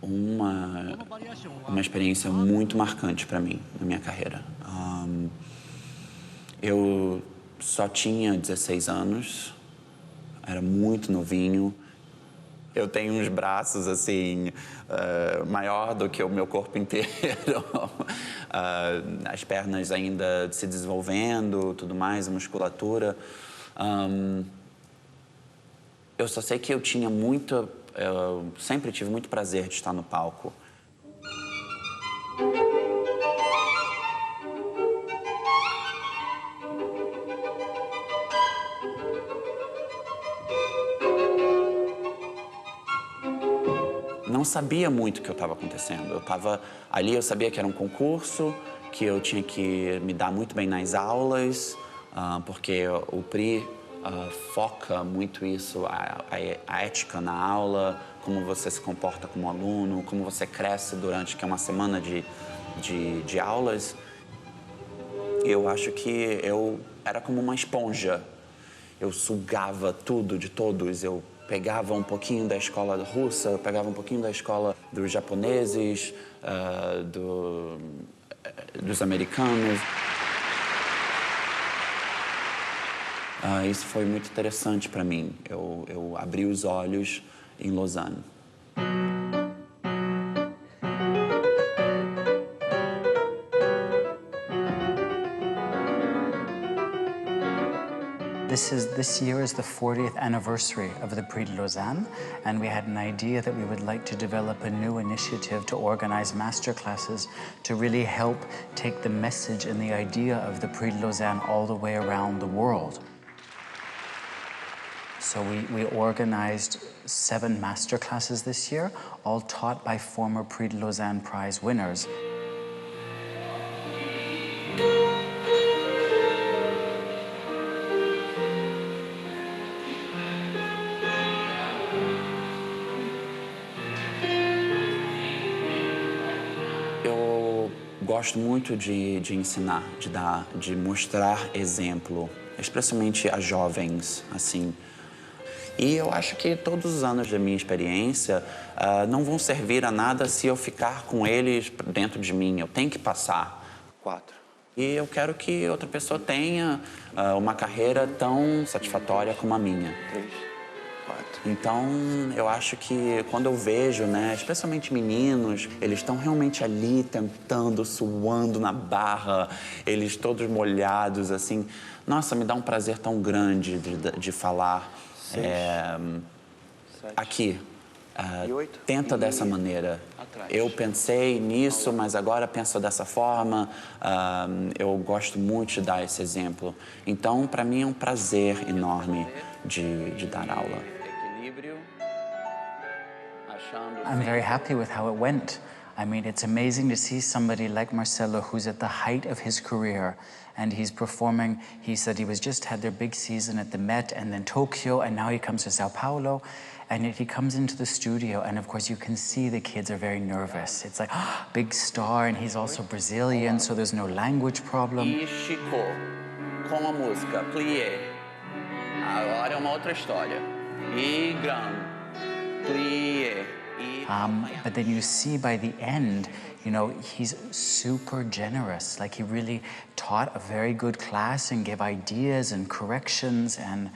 uma experiência muito marcante para mim na minha carreira. Eu só tinha 16 anos, era muito novinho. Eu tenho uns braços, assim, maior do que o meu corpo inteiro. As pernas ainda se desenvolvendo, tudo mais, a musculatura. Eu só sei que eu sempre tive muito prazer de estar no palco. Não sabia muito o que estava acontecendo. Eu estava ali, eu sabia que era um concurso, que eu tinha que me dar muito bem nas aulas, porque o PRI foca muito isso, a ética na aula, como você se comporta como aluno, como você cresce durante que é uma semana de aulas. Eu acho que eu era como uma esponja. Eu sugava tudo de todos, eu pegava um pouquinho da escola russa, eu pegava um pouquinho da escola dos japoneses, dos americanos. Isso foi muito interessante para mim. Eu abri os olhos em Lausanne. This year is the 40th anniversary of the Prix de Lausanne, and we had an idea that we would like to develop a new initiative to organize masterclasses to really help take the message and the idea of the Prix de Lausanne all the way around the world. So we organized 7 masterclasses this year, all taught by former Prix de Lausanne Prize winners. Eu gosto muito de ensinar, de mostrar exemplo, especialmente a jovens, assim. E eu acho que todos os anos da minha experiência não vão servir a nada se eu ficar com eles dentro de mim. Eu tenho que passar. 4. E eu quero que outra pessoa tenha uma carreira tão satisfatória como a minha. 3, 4. Então, eu acho que quando eu vejo, né, especialmente meninos, eles estão realmente ali tentando, suando na barra, eles todos molhados, assim. Nossa, me dá um prazer tão grande de falar. 6, 7, aqui, e 8. tenta dessa maneira. Atrás. Eu pensei nisso, mas agora penso dessa forma. Eu gosto muito de dar esse exemplo. Então, para mim, é um prazer enorme de dar aula. Equilíbrio, achando. I'm very happy with how it went. I mean, it's amazing to see somebody like Marcelo, who's at the height of his career, and he's performing. He said he was just had their big season at the Met and then Tokyo, and now he comes to Sao Paulo, and yet he comes into the studio, and of course you can see the kids are very nervous. It's like, big star, and he's also Brazilian, so there's no language problem. E Chico, com a música, plié. Agora é uma outra história. E grande, plié. But then you see by the end, you know, he's super generous. Like, he really taught a very good class and gave ideas and corrections, and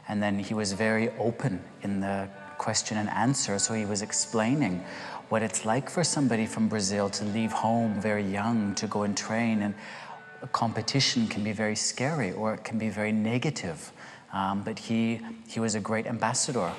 then he was very open in the question and answer. So he was explaining what it's like for somebody from Brazil to leave home very young to go and train, and a competition can be very scary or it can be very negative. But he was a great ambassador.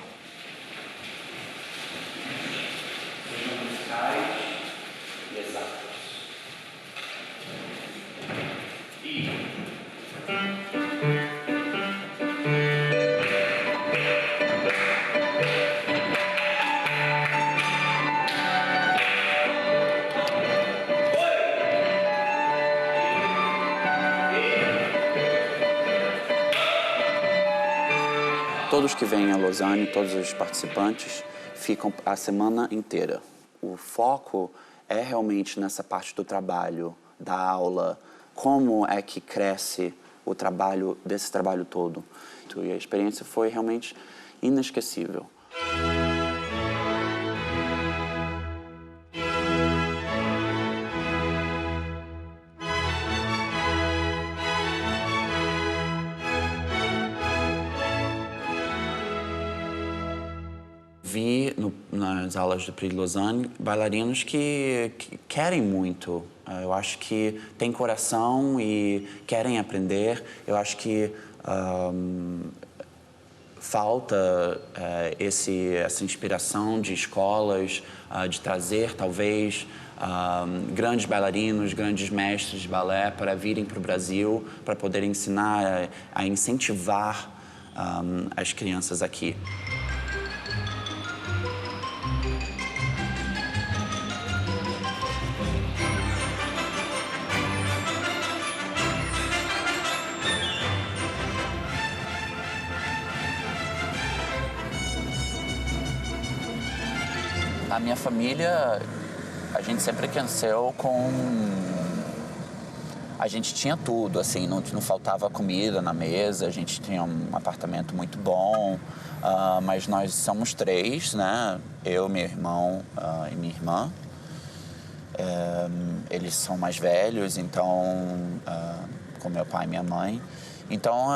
Todos que vêm a Lausanne, todos os participantes, ficam a semana inteira. O foco é realmente nessa parte do trabalho, da aula, como é que cresce o trabalho, desse trabalho todo. E a experiência foi realmente inesquecível. Vi nas aulas do Prix de Lausanne bailarinos que querem muito. Eu acho que têm coração e querem aprender. Eu acho que falta essa inspiração de escolas, de trazer, talvez, grandes bailarinos, grandes mestres de balé para virem para o Brasil, para poderem ensinar, a incentivar as crianças aqui. A minha família, a gente sempre cresceu com A gente tinha tudo, assim, não faltava comida na mesa, a gente tinha um apartamento muito bom, mas nós somos 3, né? Eu, meu irmão e minha irmã. Eles são mais velhos, então, com meu pai e minha mãe. Então,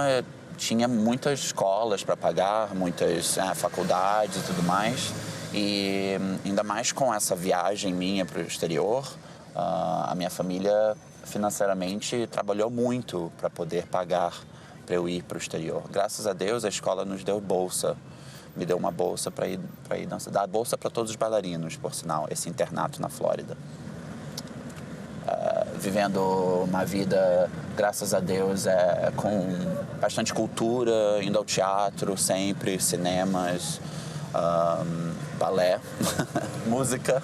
tinha muitas escolas para pagar, muitas faculdades e tudo mais. E ainda mais com essa viagem minha para o exterior, a minha família financeiramente trabalhou muito para poder pagar para eu ir para o exterior. Graças a Deus, a escola nos deu bolsa. Me deu uma bolsa para ir dançar. Dá bolsa para todos os bailarinos, por sinal, esse internato na Flórida. Vivendo uma vida, graças a Deus, com bastante cultura, indo ao teatro sempre, cinemas, balé, música.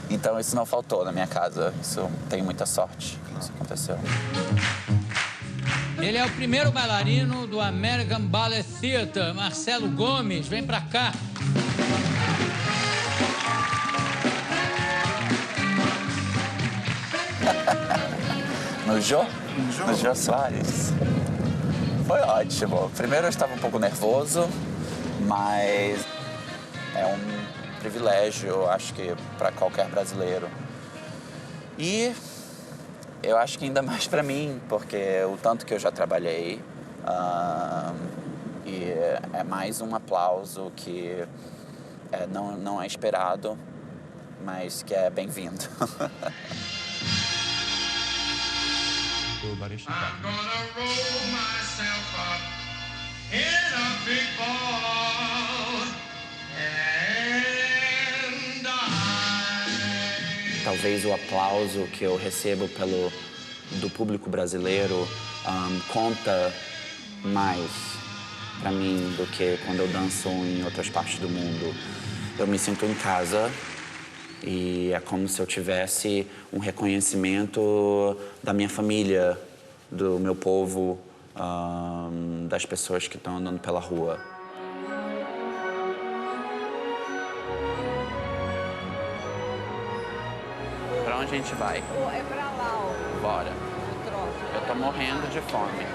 Então isso não faltou na minha casa. Isso tenho muita sorte que isso aconteceu. Ele é o primeiro bailarino do American Ballet Theatre. Marcelo Gomes, vem pra cá. No Jô Soares. Foi ótimo. Primeiro eu estava um pouco nervoso, mas é um privilégio, eu acho que para qualquer brasileiro. E eu acho que ainda mais para mim, porque o tanto que eu já trabalhei, e é mais um aplauso que não é esperado, mas que é bem-vindo. I'm gonna roll myself up in a big ball and Talvez o aplauso que eu recebo do público brasileiro conta mais para mim do que quando eu danço em outras partes do mundo. Eu me sinto em casa e é como se eu tivesse um reconhecimento da minha família, do meu povo, das pessoas que estão andando pela rua. Pra onde a gente vai? É pra lá, ó. Bora. O troço. Eu tô morrendo de fome.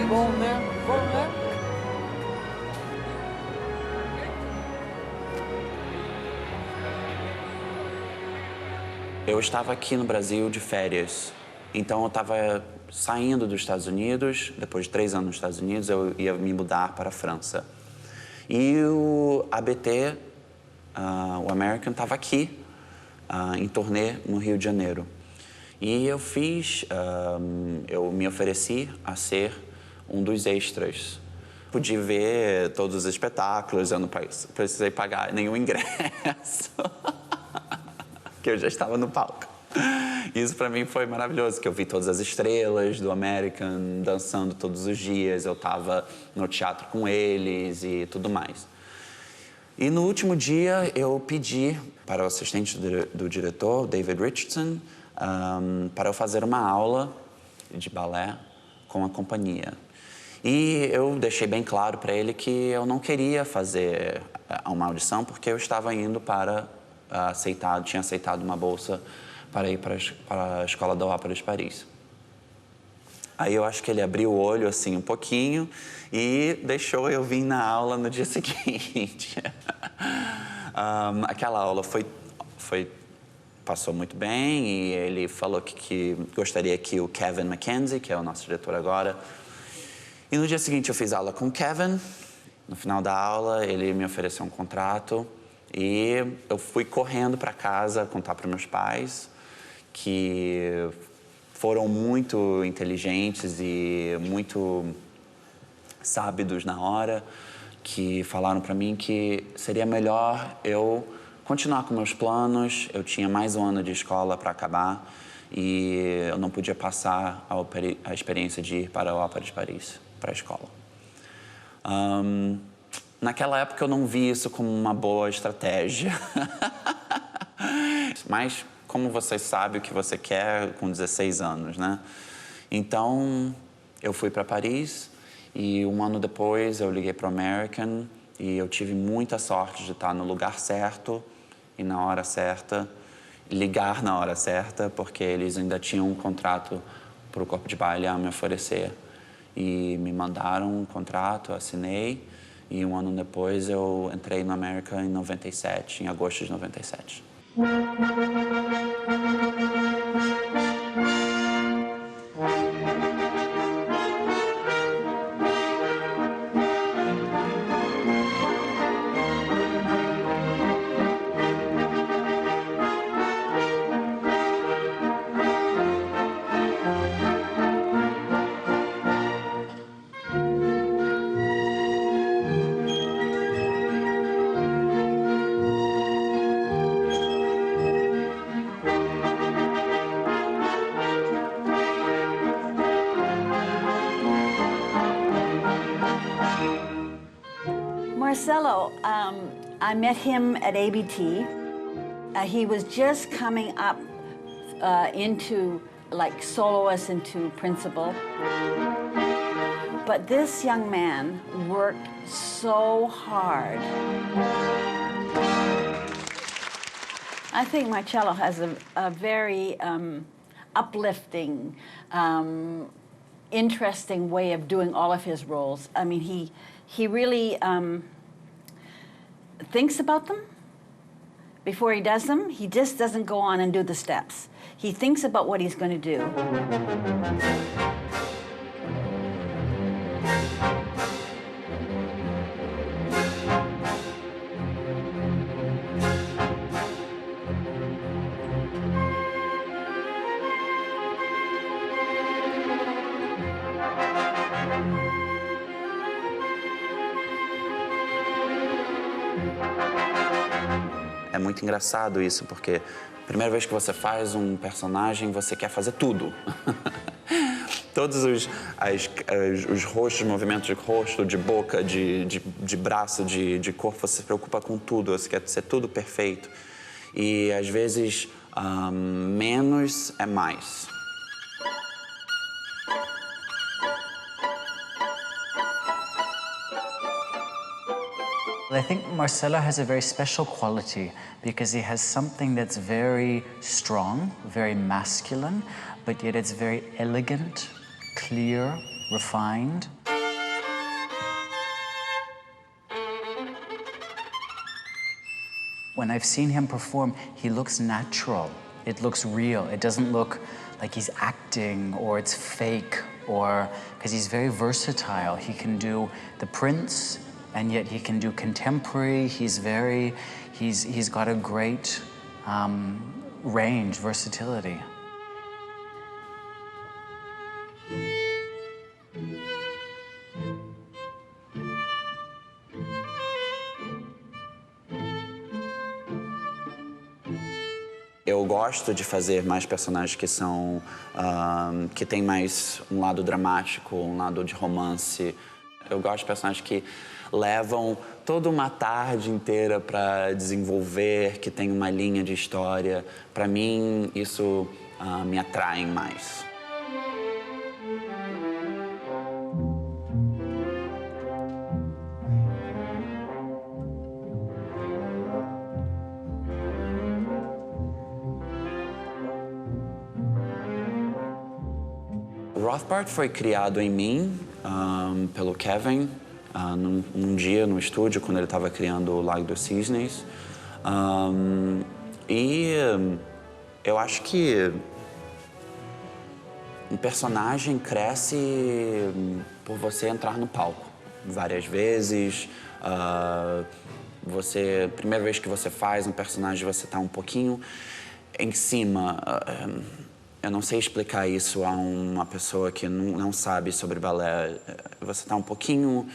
Bom, né? Bom, né? Eu estava aqui no Brasil de férias, então eu estava saindo dos Estados Unidos. Depois de 3 anos nos Estados Unidos, eu ia me mudar para a França. E o ABT, o American, estava aqui, em turnê no Rio de Janeiro. E eu eu me ofereci a ser um dos extras. Pude ver todos os espetáculos, eu não precisei pagar nenhum ingresso. Que eu já estava no palco. Isso para mim foi maravilhoso, que eu vi todas as estrelas do American dançando todos os dias, eu estava no teatro com eles e tudo mais. E no último dia eu pedi para o assistente do diretor, David Richardson, para eu fazer uma aula de balé com a companhia. E eu deixei bem claro para ele que eu não queria fazer uma audição porque eu estava indo para tinha aceitado uma bolsa para ir para a Escola da Ópera de Paris. Aí eu acho que ele abriu o olho assim um pouquinho e deixou eu vir na aula no dia seguinte. Aquela aula passou muito bem e ele falou que gostaria que o Kevin McKenzie, que é o nosso diretor agora. E no dia seguinte eu fiz aula com o Kevin. No final da aula ele me ofereceu um contrato. E eu fui correndo para casa contar para meus pais, que foram muito inteligentes e muito sábidos na hora, que falaram para mim que seria melhor eu continuar com meus planos. Eu tinha mais um ano de escola para acabar e eu não podia passar a experiência de ir para a Ópera de Paris, para a escola. Naquela época eu não vi isso como uma boa estratégia. Mas como você sabe o que você quer com 16 anos, né? Então eu fui para Paris e um ano depois eu liguei para o American e eu tive muita sorte de estar no lugar certo e na hora certa. ligar na hora certa, porque eles ainda tinham um contrato para o corpo de baile a me oferecer. E me mandaram um contrato, assinei, e um ano depois eu entrei no América em 97, em agosto de 97. Marcelo, I met him at ABT. He was just coming up into like soloist, into principal. But this young man worked so hard. I think Marcello has a very uplifting, interesting way of doing all of his roles. I mean, he really thinks about them before he does them. He just doesn't go on and do the steps. He thinks about what he's going to do. É muito engraçado isso, porque a primeira vez que você faz um personagem, você quer fazer tudo. Todos os rostos, movimentos de rosto, de boca, de braço, de corpo, você se preocupa com tudo, você quer ser tudo perfeito. E, às vezes, menos é mais. I think Marcelo has a very special quality because he has something that's very strong, very masculine, but yet it's very elegant, clear, refined. When I've seen him perform, he looks natural. It looks real. It doesn't look like he's acting or it's fake, or because he's very versatile. He can do the Prince, and yet he can do contemporary. He's got a great range, versatility. Eu gosto de fazer mais personagens que são que tem mais um lado dramático, um lado de romance. Eu gosto de personagens que levam toda uma tarde inteira para desenvolver, que tem uma linha de história. Para mim, isso me atrai mais. Rothbard foi criado em mim pelo Kevin, num dia no estúdio, quando ele estava criando o Lago dos Cisnes. E eu acho que um personagem cresce por você entrar no palco várias vezes. Primeira vez que você faz um personagem, você está um pouquinho em cima. Eu não sei explicar isso a uma pessoa que não sabe sobre balé. Você está um pouquinho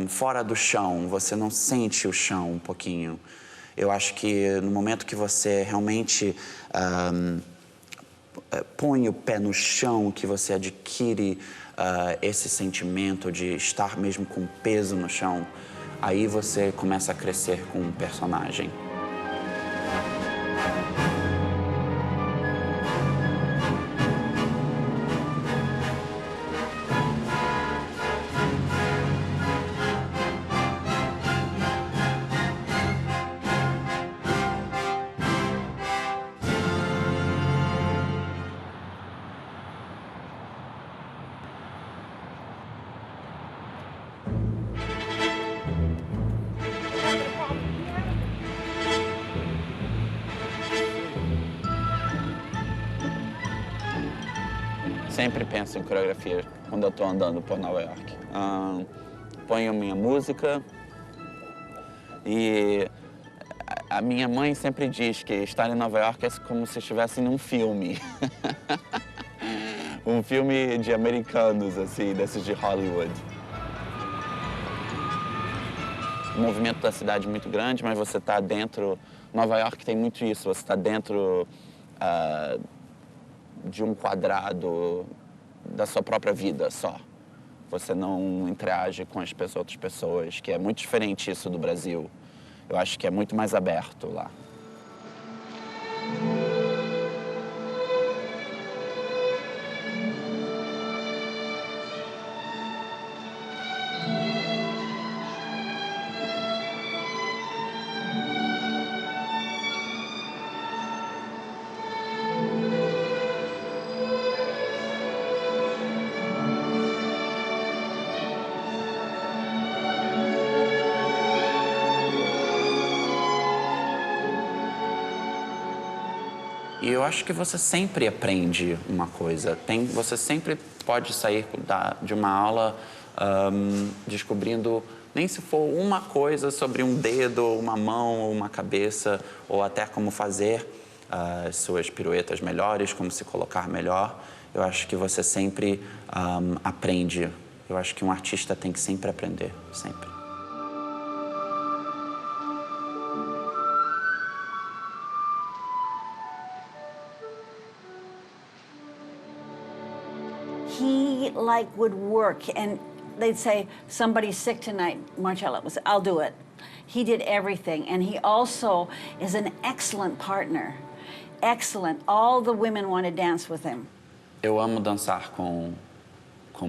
fora do chão, você não sente o chão um pouquinho. Eu acho que no momento que você realmente põe o pé no chão, que você adquire esse sentimento de estar mesmo com peso no chão, aí você começa a crescer com um personagem. sempre penso em coreografia quando eu estou andando por Nova York. Ponho minha música e a minha mãe sempre diz que estar em Nova York é como se estivesse num filme. Um filme de americanos, assim, desses de Hollywood. O movimento da cidade é muito grande, mas você está dentro... Nova York tem muito isso, você está dentro de um quadrado da sua própria vida só. Você não interage com as outras pessoas, que é muito diferente isso do Brasil. Eu acho que é muito mais aberto lá. E eu acho que você sempre aprende uma coisa. Você sempre pode sair de uma aula descobrindo, nem se for uma coisa sobre um dedo, uma mão, ou uma cabeça, ou até como fazer as suas piruetas melhores, como se colocar melhor. Eu acho que você sempre aprende. Eu acho que um artista tem que sempre aprender, sempre. He would work, and they'd say, somebody's sick tonight, Marcella would say, I'll do it. He did everything, and he also is an excellent partner. Excellent. All the women want to dance with him. Eu amo dançar com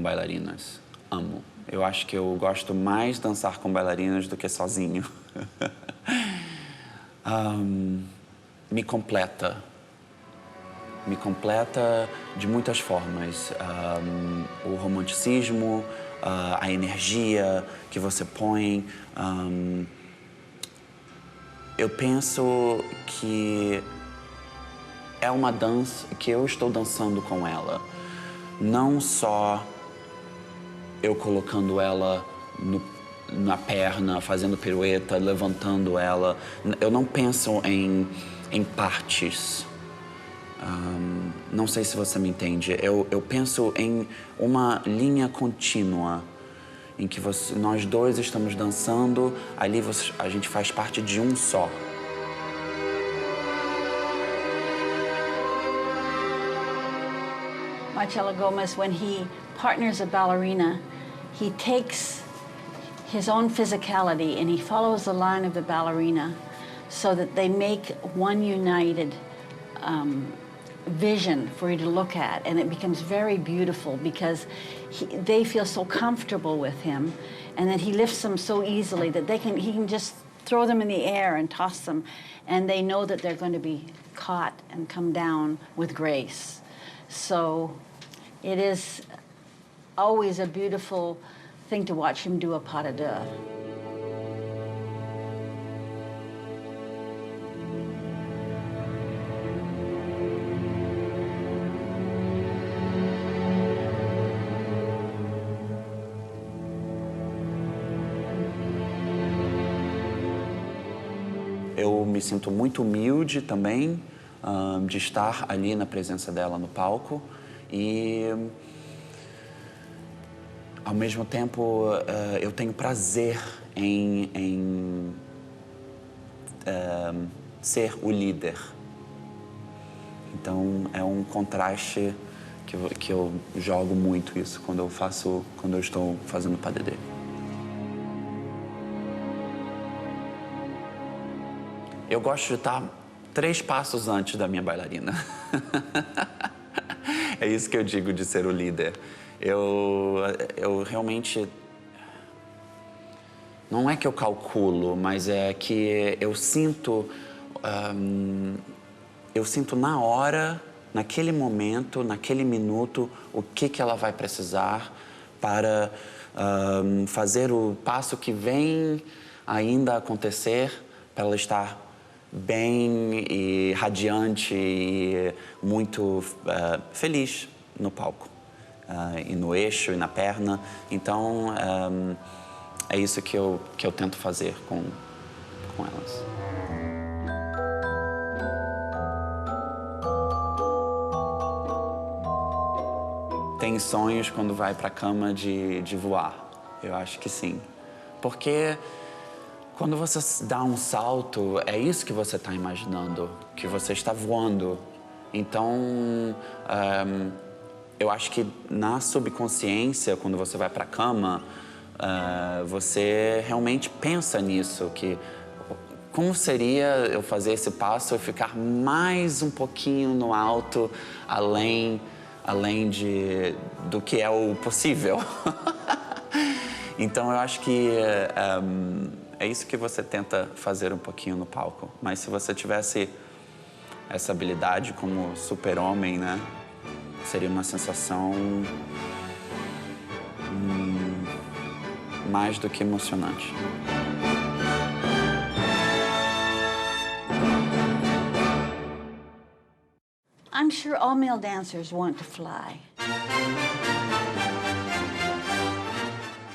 bailarinas. Amo. Eu acho que eu gosto mais de dançar com bailarinas do que sozinho. Me completa. Me completa de muitas formas. O romanticismo, a energia que você põe. Eu penso que é uma dança que eu estou dançando com ela. Não só eu colocando ela na perna, fazendo pirueta, levantando ela. Eu não penso em partes. Não sei se você me entende. Eu penso em uma linha contínua em que nós dois estamos dançando, ali a gente faz parte de um só. Marcella Gomez, when he partners a ballerina, he takes his own physicality and he follows the line of the ballerina so that they make one united vision for you to look at, and it becomes very beautiful because they feel so comfortable with him, and that he lifts them so easily that he can just throw them in the air and toss them, and they know that they're going to be caught and come down with grace. So it is always a beautiful thing to watch him do a pas de deux. Eu me sinto muito humilde também de estar ali na presença dela no palco e, ao mesmo tempo, eu tenho prazer em ser o líder. Então, é um contraste que eu jogo muito isso quando eu estou fazendo pas de deux. Eu gosto de estar 3 passos antes da minha bailarina. É isso que eu digo de ser o líder. Eu realmente... Não é que eu calculo, mas é que eu sinto na hora, naquele momento, naquele minuto, o que ela vai precisar para fazer o passo que vem ainda acontecer, para ela estar bem e radiante e muito feliz no palco. e no eixo e na perna. Então, é isso que eu tento fazer com elas. Tem sonhos quando vai para a cama de voar? Eu acho que sim. Porque quando você dá um salto, é isso que você está imaginando, que você está voando. Então, eu acho que na subconsciência, quando você vai para a cama, você realmente pensa nisso, que como seria eu fazer esse passo e ficar mais um pouquinho no alto, além do que é o possível. Então, eu acho que é isso que você tenta fazer um pouquinho no palco. Mas se você tivesse essa habilidade como super-homem, né? Seria uma sensação mais do que emocionante. I'm sure all male dancers want to fly.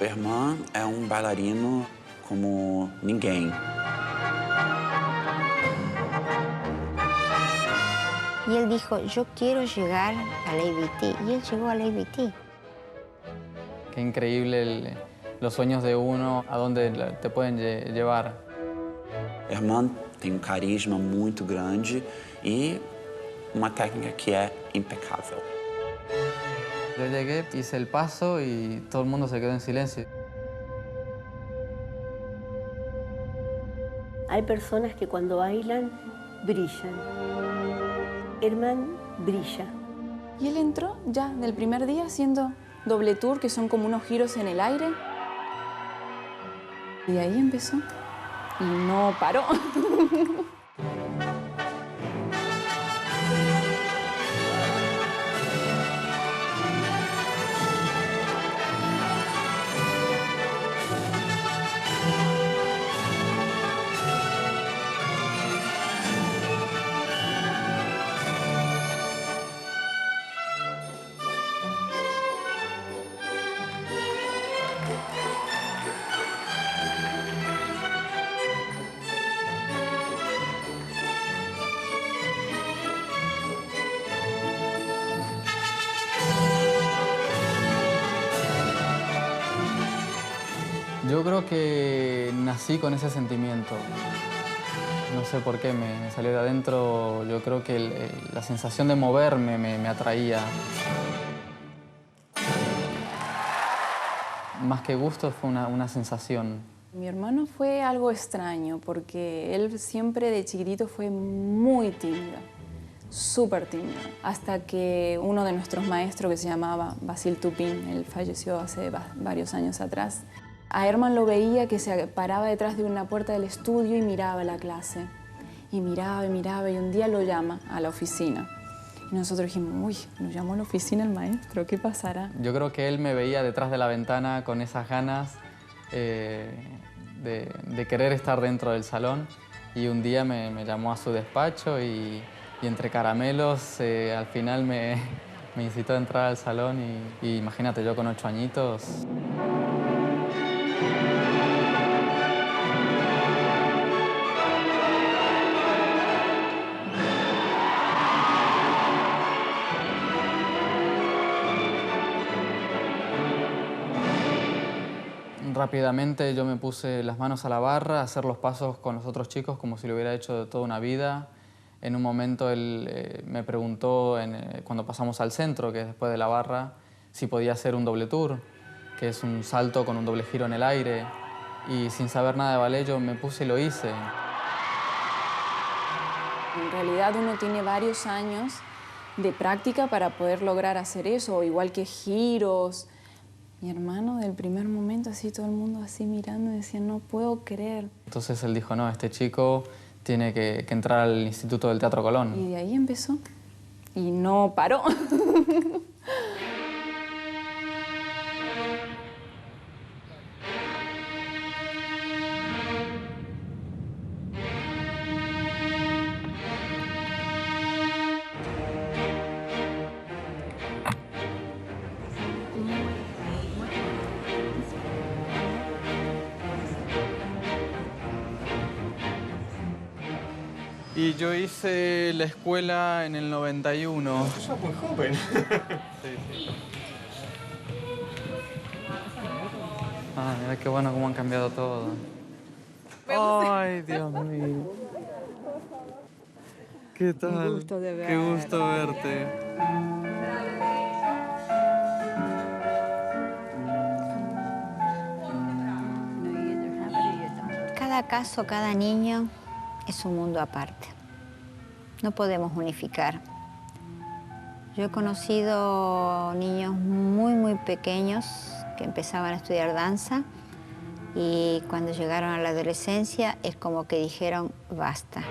Herman é um bailarino como ninguém. Y él dijo, yo quiero llegar al ABT. Y él llegó al ABT. Qué increíble los sueños de uno, a dónde te pueden llevar. Herman tem um carisma muito grande e uma técnica que é impecável. Yo llegué, hice el paso y todo el mundo se quedó en silencio. Hay personas que cuando bailan, brillan. Herman brilla. Y él entró ya del primer día haciendo doble tour, que son como unos giros en el aire. Y de ahí empezó. Y no paró. Yo creo que nací con ese sentimiento. No sé por qué, me salió de adentro. Yo creo que la sensación de moverme me atraía. Más que gusto fue una sensación. Mi hermano fue algo extraño porque él siempre de chiquitito fue muy tímido, súper tímido. Hasta que uno de nuestros maestros, que se llamaba Basil Tupin, él falleció hace varios años atrás, a Herman lo veía que se paraba detrás de una puerta del estudio y miraba la clase. Y miraba, y un día lo llama a la oficina. Y nosotros dijimos, uy, nos llamó a la oficina el maestro, ¿qué pasará? Yo creo que él me veía detrás de la ventana con esas ganas de querer estar dentro del salón. Y un día me llamó a su despacho y entre caramelos al final me incitó a entrar al salón. Y imagínate, yo con 8 añitos... Rápidamente yo me puse las manos a la barra, a hacer los pasos con los otros chicos como si lo hubiera hecho de toda una vida. En un momento él me preguntó, cuando pasamos al centro, que es después de la barra, si podía hacer un doble tour, que es un salto con un doble giro en el aire. Y sin saber nada de ballet yo me puse y lo hice. En realidad uno tiene varios años de práctica para poder lograr hacer eso, igual que giros. Mi hermano, del primer momento, así todo el mundo así mirando, decía, no puedo creer. Entonces él dijo, no, este chico tiene que entrar al Instituto del Teatro Colón. Y de ahí empezó. Y no paró. Y yo hice la escuela en el 91. Sos muy joven. Sí. Ah, mira qué bueno cómo han cambiado todo. Ay, Dios mío. ¿Qué tal? Un gusto de Qué gusto verte. Cada caso, cada niño es un mundo aparte. No podemos unificar. Yo he conocido niños muy pequeños que empezaban a estudiar danza y cuando llegaron a la adolescencia es como que dijeron basta.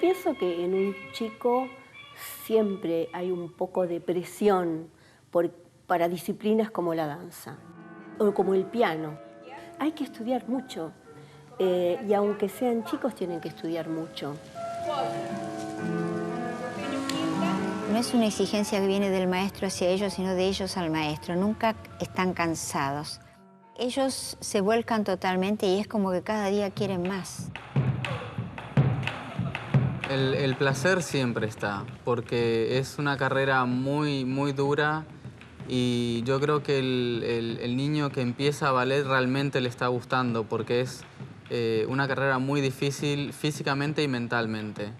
Pienso que en un chico siempre hay un poco de presión para disciplinas como la danza o como el piano. Hay que estudiar mucho y aunque sean chicos tienen que estudiar mucho. No es una exigencia que viene del maestro hacia ellos, sino de ellos al maestro. Nunca están cansados. Ellos se vuelcan totalmente y es como que cada día quieren más. El placer siempre está, porque es una carrera muy dura y yo creo que el niño que empieza ballet realmente le está gustando, porque es una carrera muy difícil físicamente y mentalmente.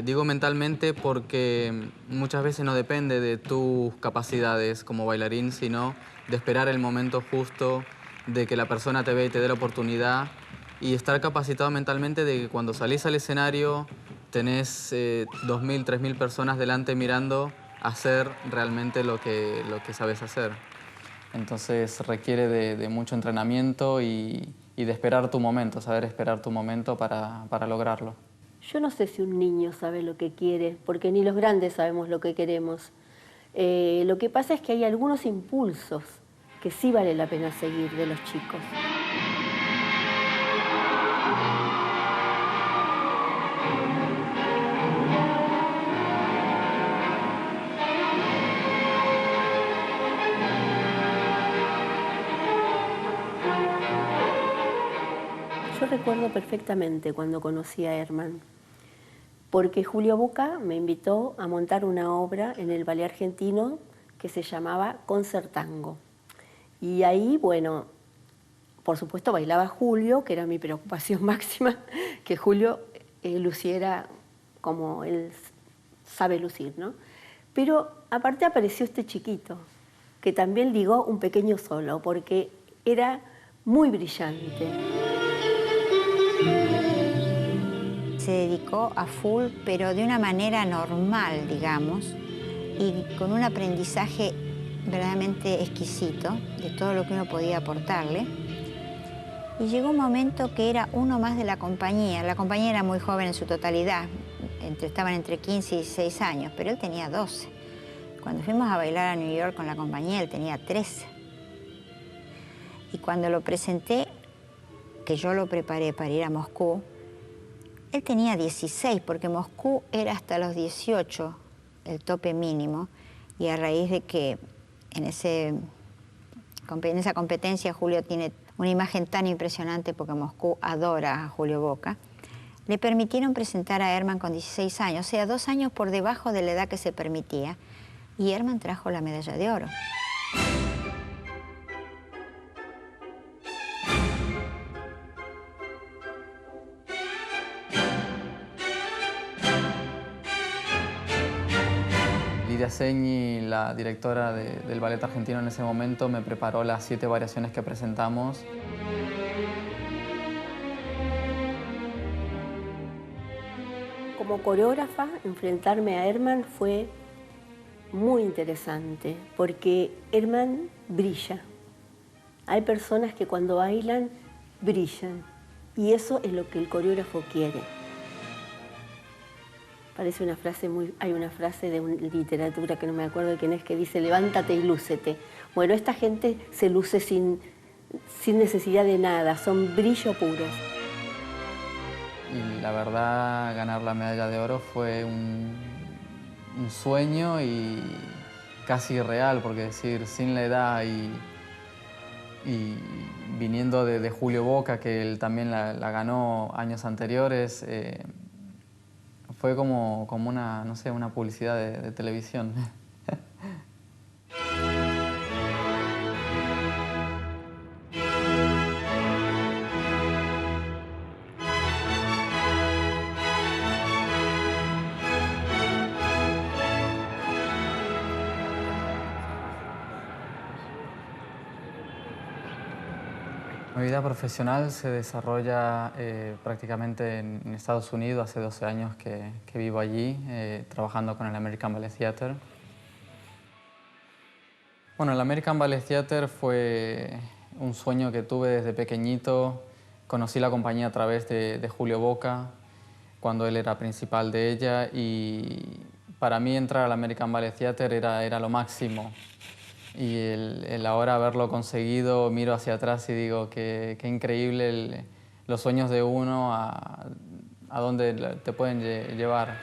Digo mentalmente porque muchas veces no depende de tus capacidades como bailarín, sino de esperar el momento justo, de que la persona te vea y te dé la oportunidad y estar capacitado mentalmente de que cuando salís al escenario tenés 2.000, 3.000 personas delante mirando hacer realmente lo que sabes hacer. Entonces requiere de mucho entrenamiento y de esperar tu momento, saber esperar tu momento para lograrlo. Yo no sé si un niño sabe lo que quiere, porque ni los grandes sabemos lo que queremos. Lo que pasa es que hay algunos impulsos que sí vale la pena seguir de los chicos. Yo recuerdo perfectamente cuando conocí a Herman, porque Julio Boca me invitó a montar una obra en el Ballet Argentino que se llamaba Concertango. Y ahí, bueno, por supuesto bailaba Julio, que era mi preocupación máxima, que Julio luciera como él sabe lucir, ¿no? Pero aparte apareció este chiquito, que también ligó un pequeño solo, porque era muy brillante. Se dedicó a full, pero de una manera normal, digamos, y con un aprendizaje verdaderamente exquisito de todo lo que uno podía aportarle. Y llegó un momento que era uno más de la compañía. La compañía era muy joven en su totalidad, estaban entre 15 y 16 años, pero él tenía 12. Cuando fuimos a bailar a New York con la compañía, él tenía 13. Y cuando lo presenté, que yo lo preparé para ir a Moscú, él tenía 16, porque Moscú era hasta los 18 el tope mínimo, y a raíz de que en esa competencia Julio tiene una imagen tan impresionante porque Moscú adora a Julio Boca, le permitieron presentar a Herman con 16 años, o sea, 2 años por debajo de la edad que se permitía, y Herman trajo la medalla de oro. Lidia Segni, la directora del Ballet Argentino en ese momento, me preparó las 7 variaciones que presentamos. Como coreógrafa, enfrentarme a Herman fue muy interesante, porque Herman brilla. Hay personas que cuando bailan, brillan, y eso es lo que el coreógrafo quiere. Parece una frase hay una frase de una literatura que no me acuerdo de quién es, que dice levántate y lúcete. Bueno, esta gente se luce sin necesidad de nada, son brillo puro. Y la verdad, ganar la medalla de oro fue un sueño y casi irreal, porque decir, sin la edad y viniendo de Julio Boca, que él también la ganó años anteriores, fue como una, no sé, una publicidad de televisión. Mi vida profesional se desarrolla prácticamente en Estados Unidos. Hace 12 años que vivo allí, trabajando con el American Ballet Theatre. Bueno, el American Ballet Theatre fue un sueño que tuve desde pequeñito. Conocí la compañía a través de Julio Boca, cuando él era principal de ella, y para mí entrar al American Ballet Theatre era lo máximo. Y el ahora haberlo conseguido, miro hacia atrás y digo que increíble los sueños de uno a dónde te pueden llevar.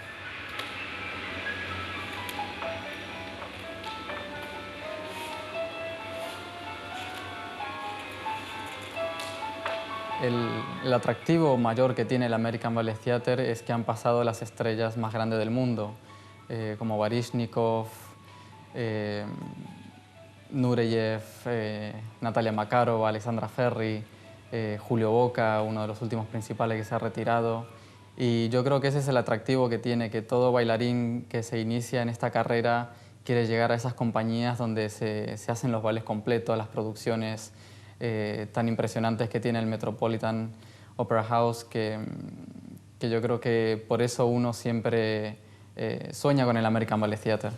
El atractivo mayor que tiene el American Ballet Theatre es que han pasado las estrellas más grandes del mundo, como Baryshnikov, Nureyev, Natalia Makarova, Alexandra Ferri, Julio Boca, uno de los últimos principales que se ha retirado. Y yo creo que ese es el atractivo que tiene, que todo bailarín que se inicia en esta carrera quiere llegar a esas compañías donde se hacen los ballets completos, las producciones tan impresionantes que tiene el Metropolitan Opera House, que yo creo que por eso uno siempre sueña con el American Ballet Theatre.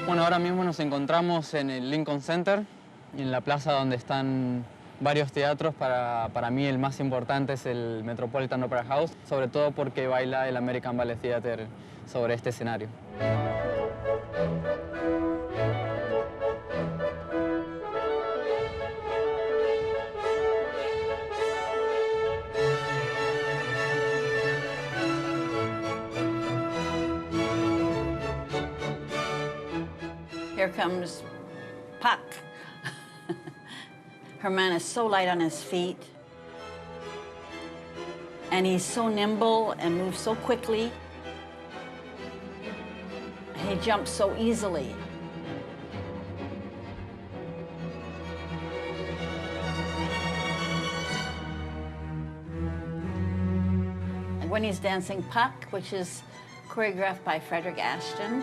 Bueno, ahora mismo nos encontramos en el Lincoln Center, en la plaza donde están varios teatros. Para mí el más importante es el Metropolitan Opera House, sobre todo porque baila el American Ballet Theatre sobre este escenario. Here comes Puck. Herman is so light on his feet, and he's so nimble and moves so quickly. He jumps so easily. And when he's dancing Puck, which is choreographed by Frederick Ashton,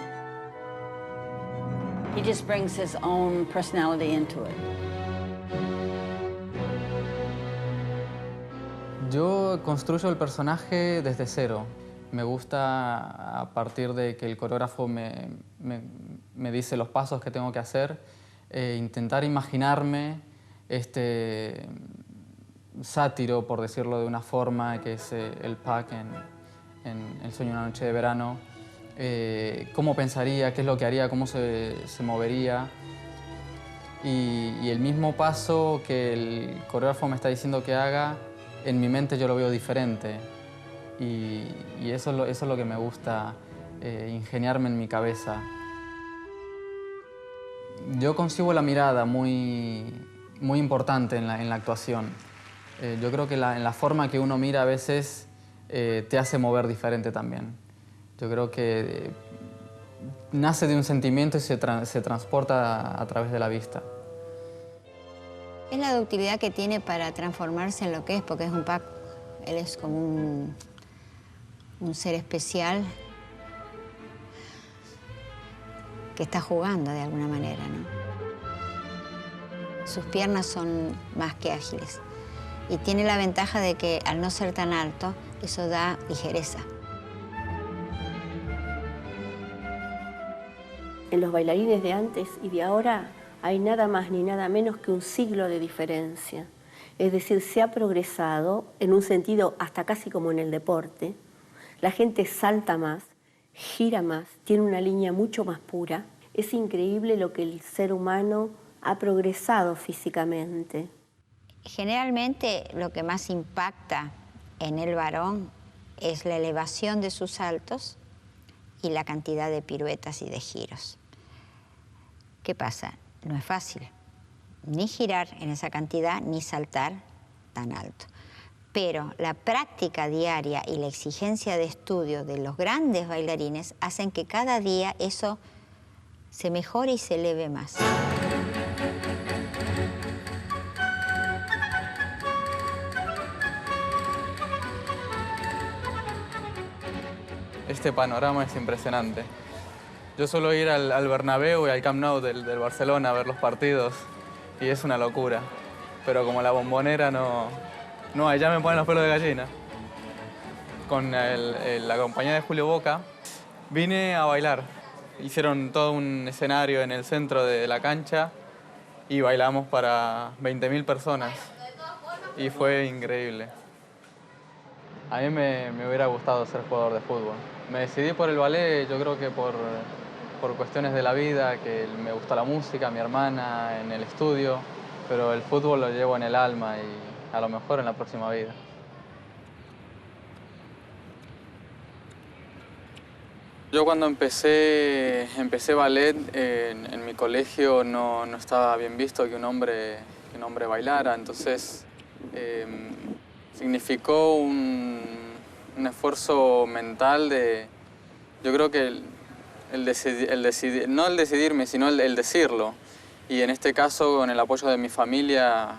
he just brings his own personality into it. Yo construyo el personaje desde cero. Me gusta, a partir de que el coreógrafo me dice los pasos que tengo que hacer, intentar imaginarme este sátiro, por decirlo de una forma, que es el Puck en El sueño de una noche de verano. Cómo pensaría, qué es lo que haría, cómo se movería. Y el mismo paso que el coreógrafo me está diciendo que haga, en mi mente yo lo veo diferente y eso es lo que me gusta, ingeniarme en mi cabeza. Yo concibo la mirada muy importante en la actuación. Yo creo que en la forma que uno mira a veces te hace mover diferente también. Yo creo que nace de un sentimiento y se transporta a través de la vista. Es la ductilidad que tiene para transformarse en lo que es, porque es un Pac. Él es como un ser especial que está jugando de alguna manera, ¿no? Sus piernas son más que ágiles y tiene la ventaja de que al no ser tan alto, eso da ligereza. En los bailarines de antes y de ahora hay nada más ni nada menos que un siglo de diferencia. Es decir, se ha progresado en un sentido hasta casi como en el deporte. La gente salta más, gira más, tiene una línea mucho más pura. Es increíble lo que el ser humano ha progresado físicamente. Generalmente lo que más impacta en el varón es la elevación de sus saltos y la cantidad de piruetas y de giros. ¿Qué pasa? No es fácil ni girar en esa cantidad ni saltar tan alto. Pero la práctica diaria y la exigencia de estudio de los grandes bailarines hacen que cada día eso se mejore y se eleve más. Este panorama es impresionante. Yo suelo ir al Bernabéu y al Camp Nou del Barcelona a ver los partidos y es una locura. Pero como la Bombonera no hay, ya me ponen los pelos de gallina. Con la compañía de Julio Boca vine a bailar. Hicieron todo un escenario en el centro de la cancha y bailamos para 20.000 personas. Y fue increíble. A mí me hubiera gustado ser jugador de fútbol. Me decidí por el ballet, yo creo que por cuestiones de la vida, que me gusta la música, mi hermana, en el estudio, pero el fútbol lo llevo en el alma y a lo mejor en la próxima vida. Yo cuando empecé ballet, en mi colegio no estaba bien visto que un hombre bailara, entonces significó un esfuerzo mental de, yo creo que no el decidirme, sino el decirlo. Y en este caso, con el apoyo de mi familia,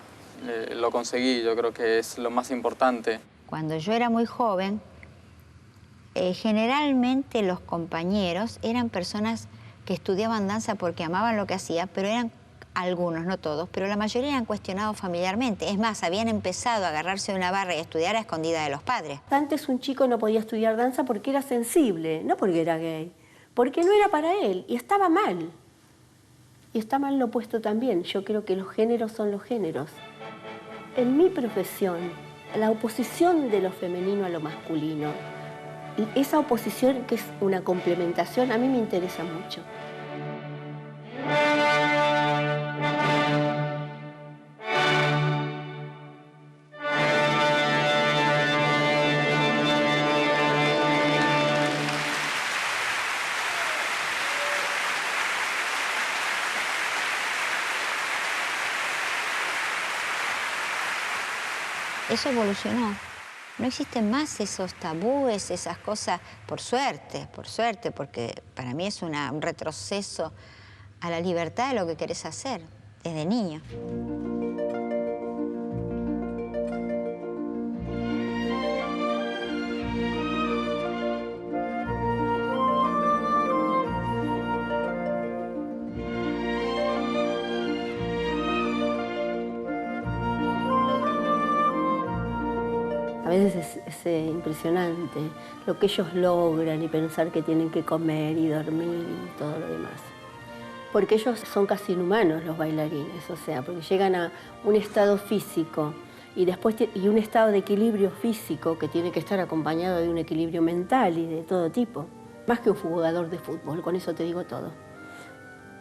lo conseguí. Yo creo que es lo más importante. Cuando yo era muy joven, generalmente los compañeros eran personas que estudiaban danza porque amaban lo que hacía, pero eran algunos, no todos, pero la mayoría eran cuestionados familiarmente. Es más, habían empezado a agarrarse de una barra y a estudiar a escondida de los padres. Antes un chico no podía estudiar danza porque era sensible, no porque era gay, porque no era para él y estaba mal. Y está mal lo opuesto también. Yo creo que los géneros son los géneros. En mi profesión, la oposición de lo femenino a lo masculino, esa oposición que es una complementación, a mí me interesa mucho. Eso evolucionó. No existen más esos tabúes, esas cosas, por suerte, porque para mí es un retroceso a la libertad de lo que querés hacer desde niño. A veces es impresionante lo que ellos logran y pensar que tienen que comer y dormir y todo lo demás. Porque ellos son casi inhumanos los bailarines, o sea, porque llegan a un estado físico y un estado de equilibrio físico que tiene que estar acompañado de un equilibrio mental y de todo tipo. Más que un jugador de fútbol, con eso te digo todo.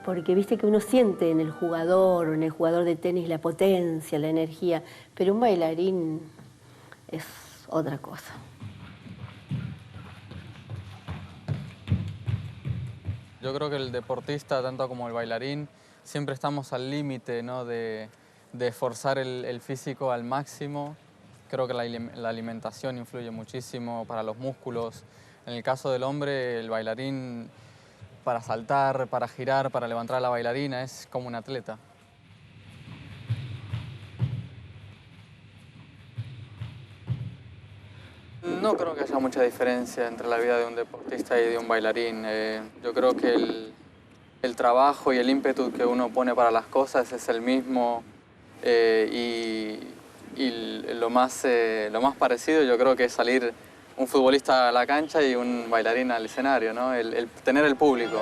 Porque viste que uno siente en el jugador o en el jugador de tenis la potencia, la energía, pero un bailarín es otra cosa. Yo creo que el deportista, tanto como el bailarín, siempre estamos al límite, ¿no? de forzar el físico al máximo. Creo que la alimentación influye muchísimo para los músculos. En el caso del hombre, el bailarín, para saltar, para girar, para levantar a la bailarina, es como un atleta. No creo que haya mucha diferencia entre la vida de un deportista y de un bailarín. Yo creo que el trabajo y el ímpetu que uno pone para las cosas es el mismo y lo más parecido yo creo que es salir un futbolista a la cancha y un bailarín al escenario, ¿no? El tener el público.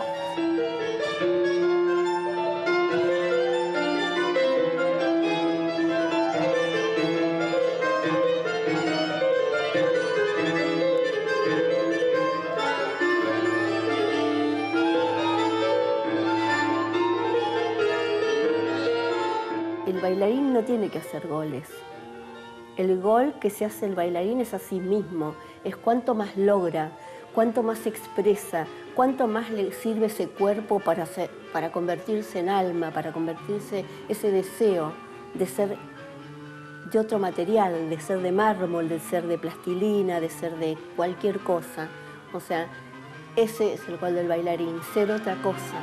El bailarín no tiene que hacer goles. El gol que se hace el bailarín es a sí mismo, es cuánto más logra, cuánto más expresa, cuánto más le sirve ese cuerpo para convertirse en alma, para convertirse ese deseo de ser de otro material, de ser de mármol, de ser de plastilina, de ser de cualquier cosa. O sea, ese es el gol del bailarín, ser otra cosa.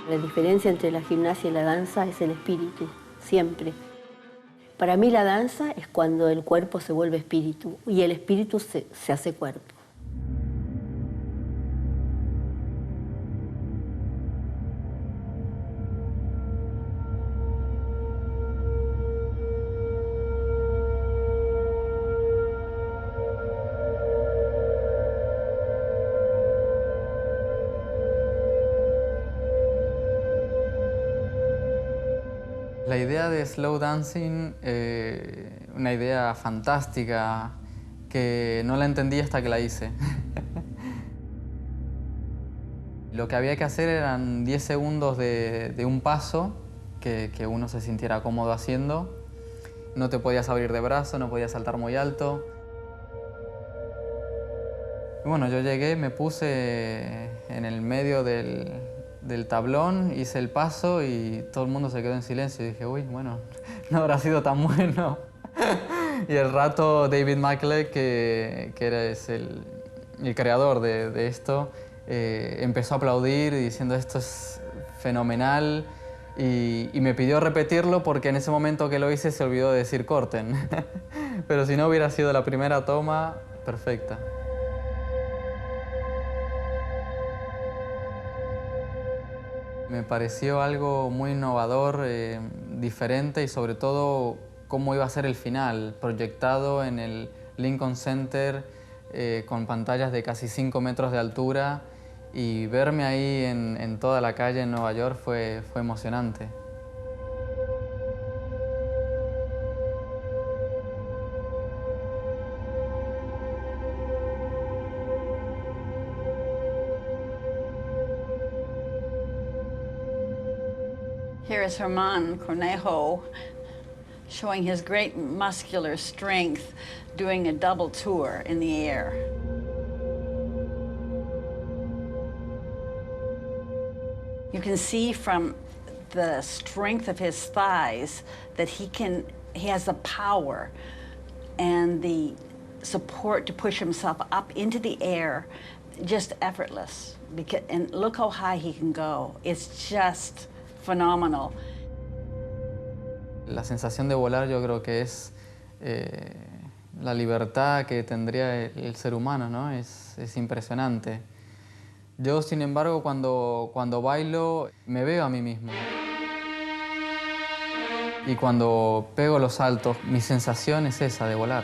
La diferencia entre la gimnasia y la danza es el espíritu, siempre. Para mí la danza es cuando el cuerpo se vuelve espíritu y el espíritu se hace cuerpo. La idea de slow dancing, una idea fantástica que no la entendí hasta que la hice. Lo que había que hacer eran 10 segundos de un paso que uno se sintiera cómodo haciendo. No te podías abrir de brazo, no podías saltar muy alto. Y bueno, yo llegué, me puse en el medio del tablón, hice el paso y todo el mundo se quedó en silencio. Y dije, uy, bueno, no habrá sido tan bueno. Y al rato David Mackle, que es el creador de esto, empezó a aplaudir diciendo esto es fenomenal y me pidió repetirlo porque en ese momento que lo hice se olvidó de decir corten. Pero si no hubiera sido la primera toma, perfecta. Me pareció algo muy innovador, diferente y sobre todo cómo iba a ser el final, proyectado en el Lincoln Center con pantallas de casi 5 metros de altura y verme ahí en toda la calle en Nueva York fue emocionante. Here is Germán Cornejo showing his great muscular strength doing a double tour in the air. You can see from the strength of his thighs that he has the power and the support to push himself up into the air, just effortless. And look how high he can go. It's just phenomenal. La sensación de volar yo creo que es la libertad que tendría el ser humano, ¿no? Es impresionante. Yo, sin embargo, cuando bailo, me veo a mí mismo. Y cuando pego los saltos, mi sensación es esa de volar.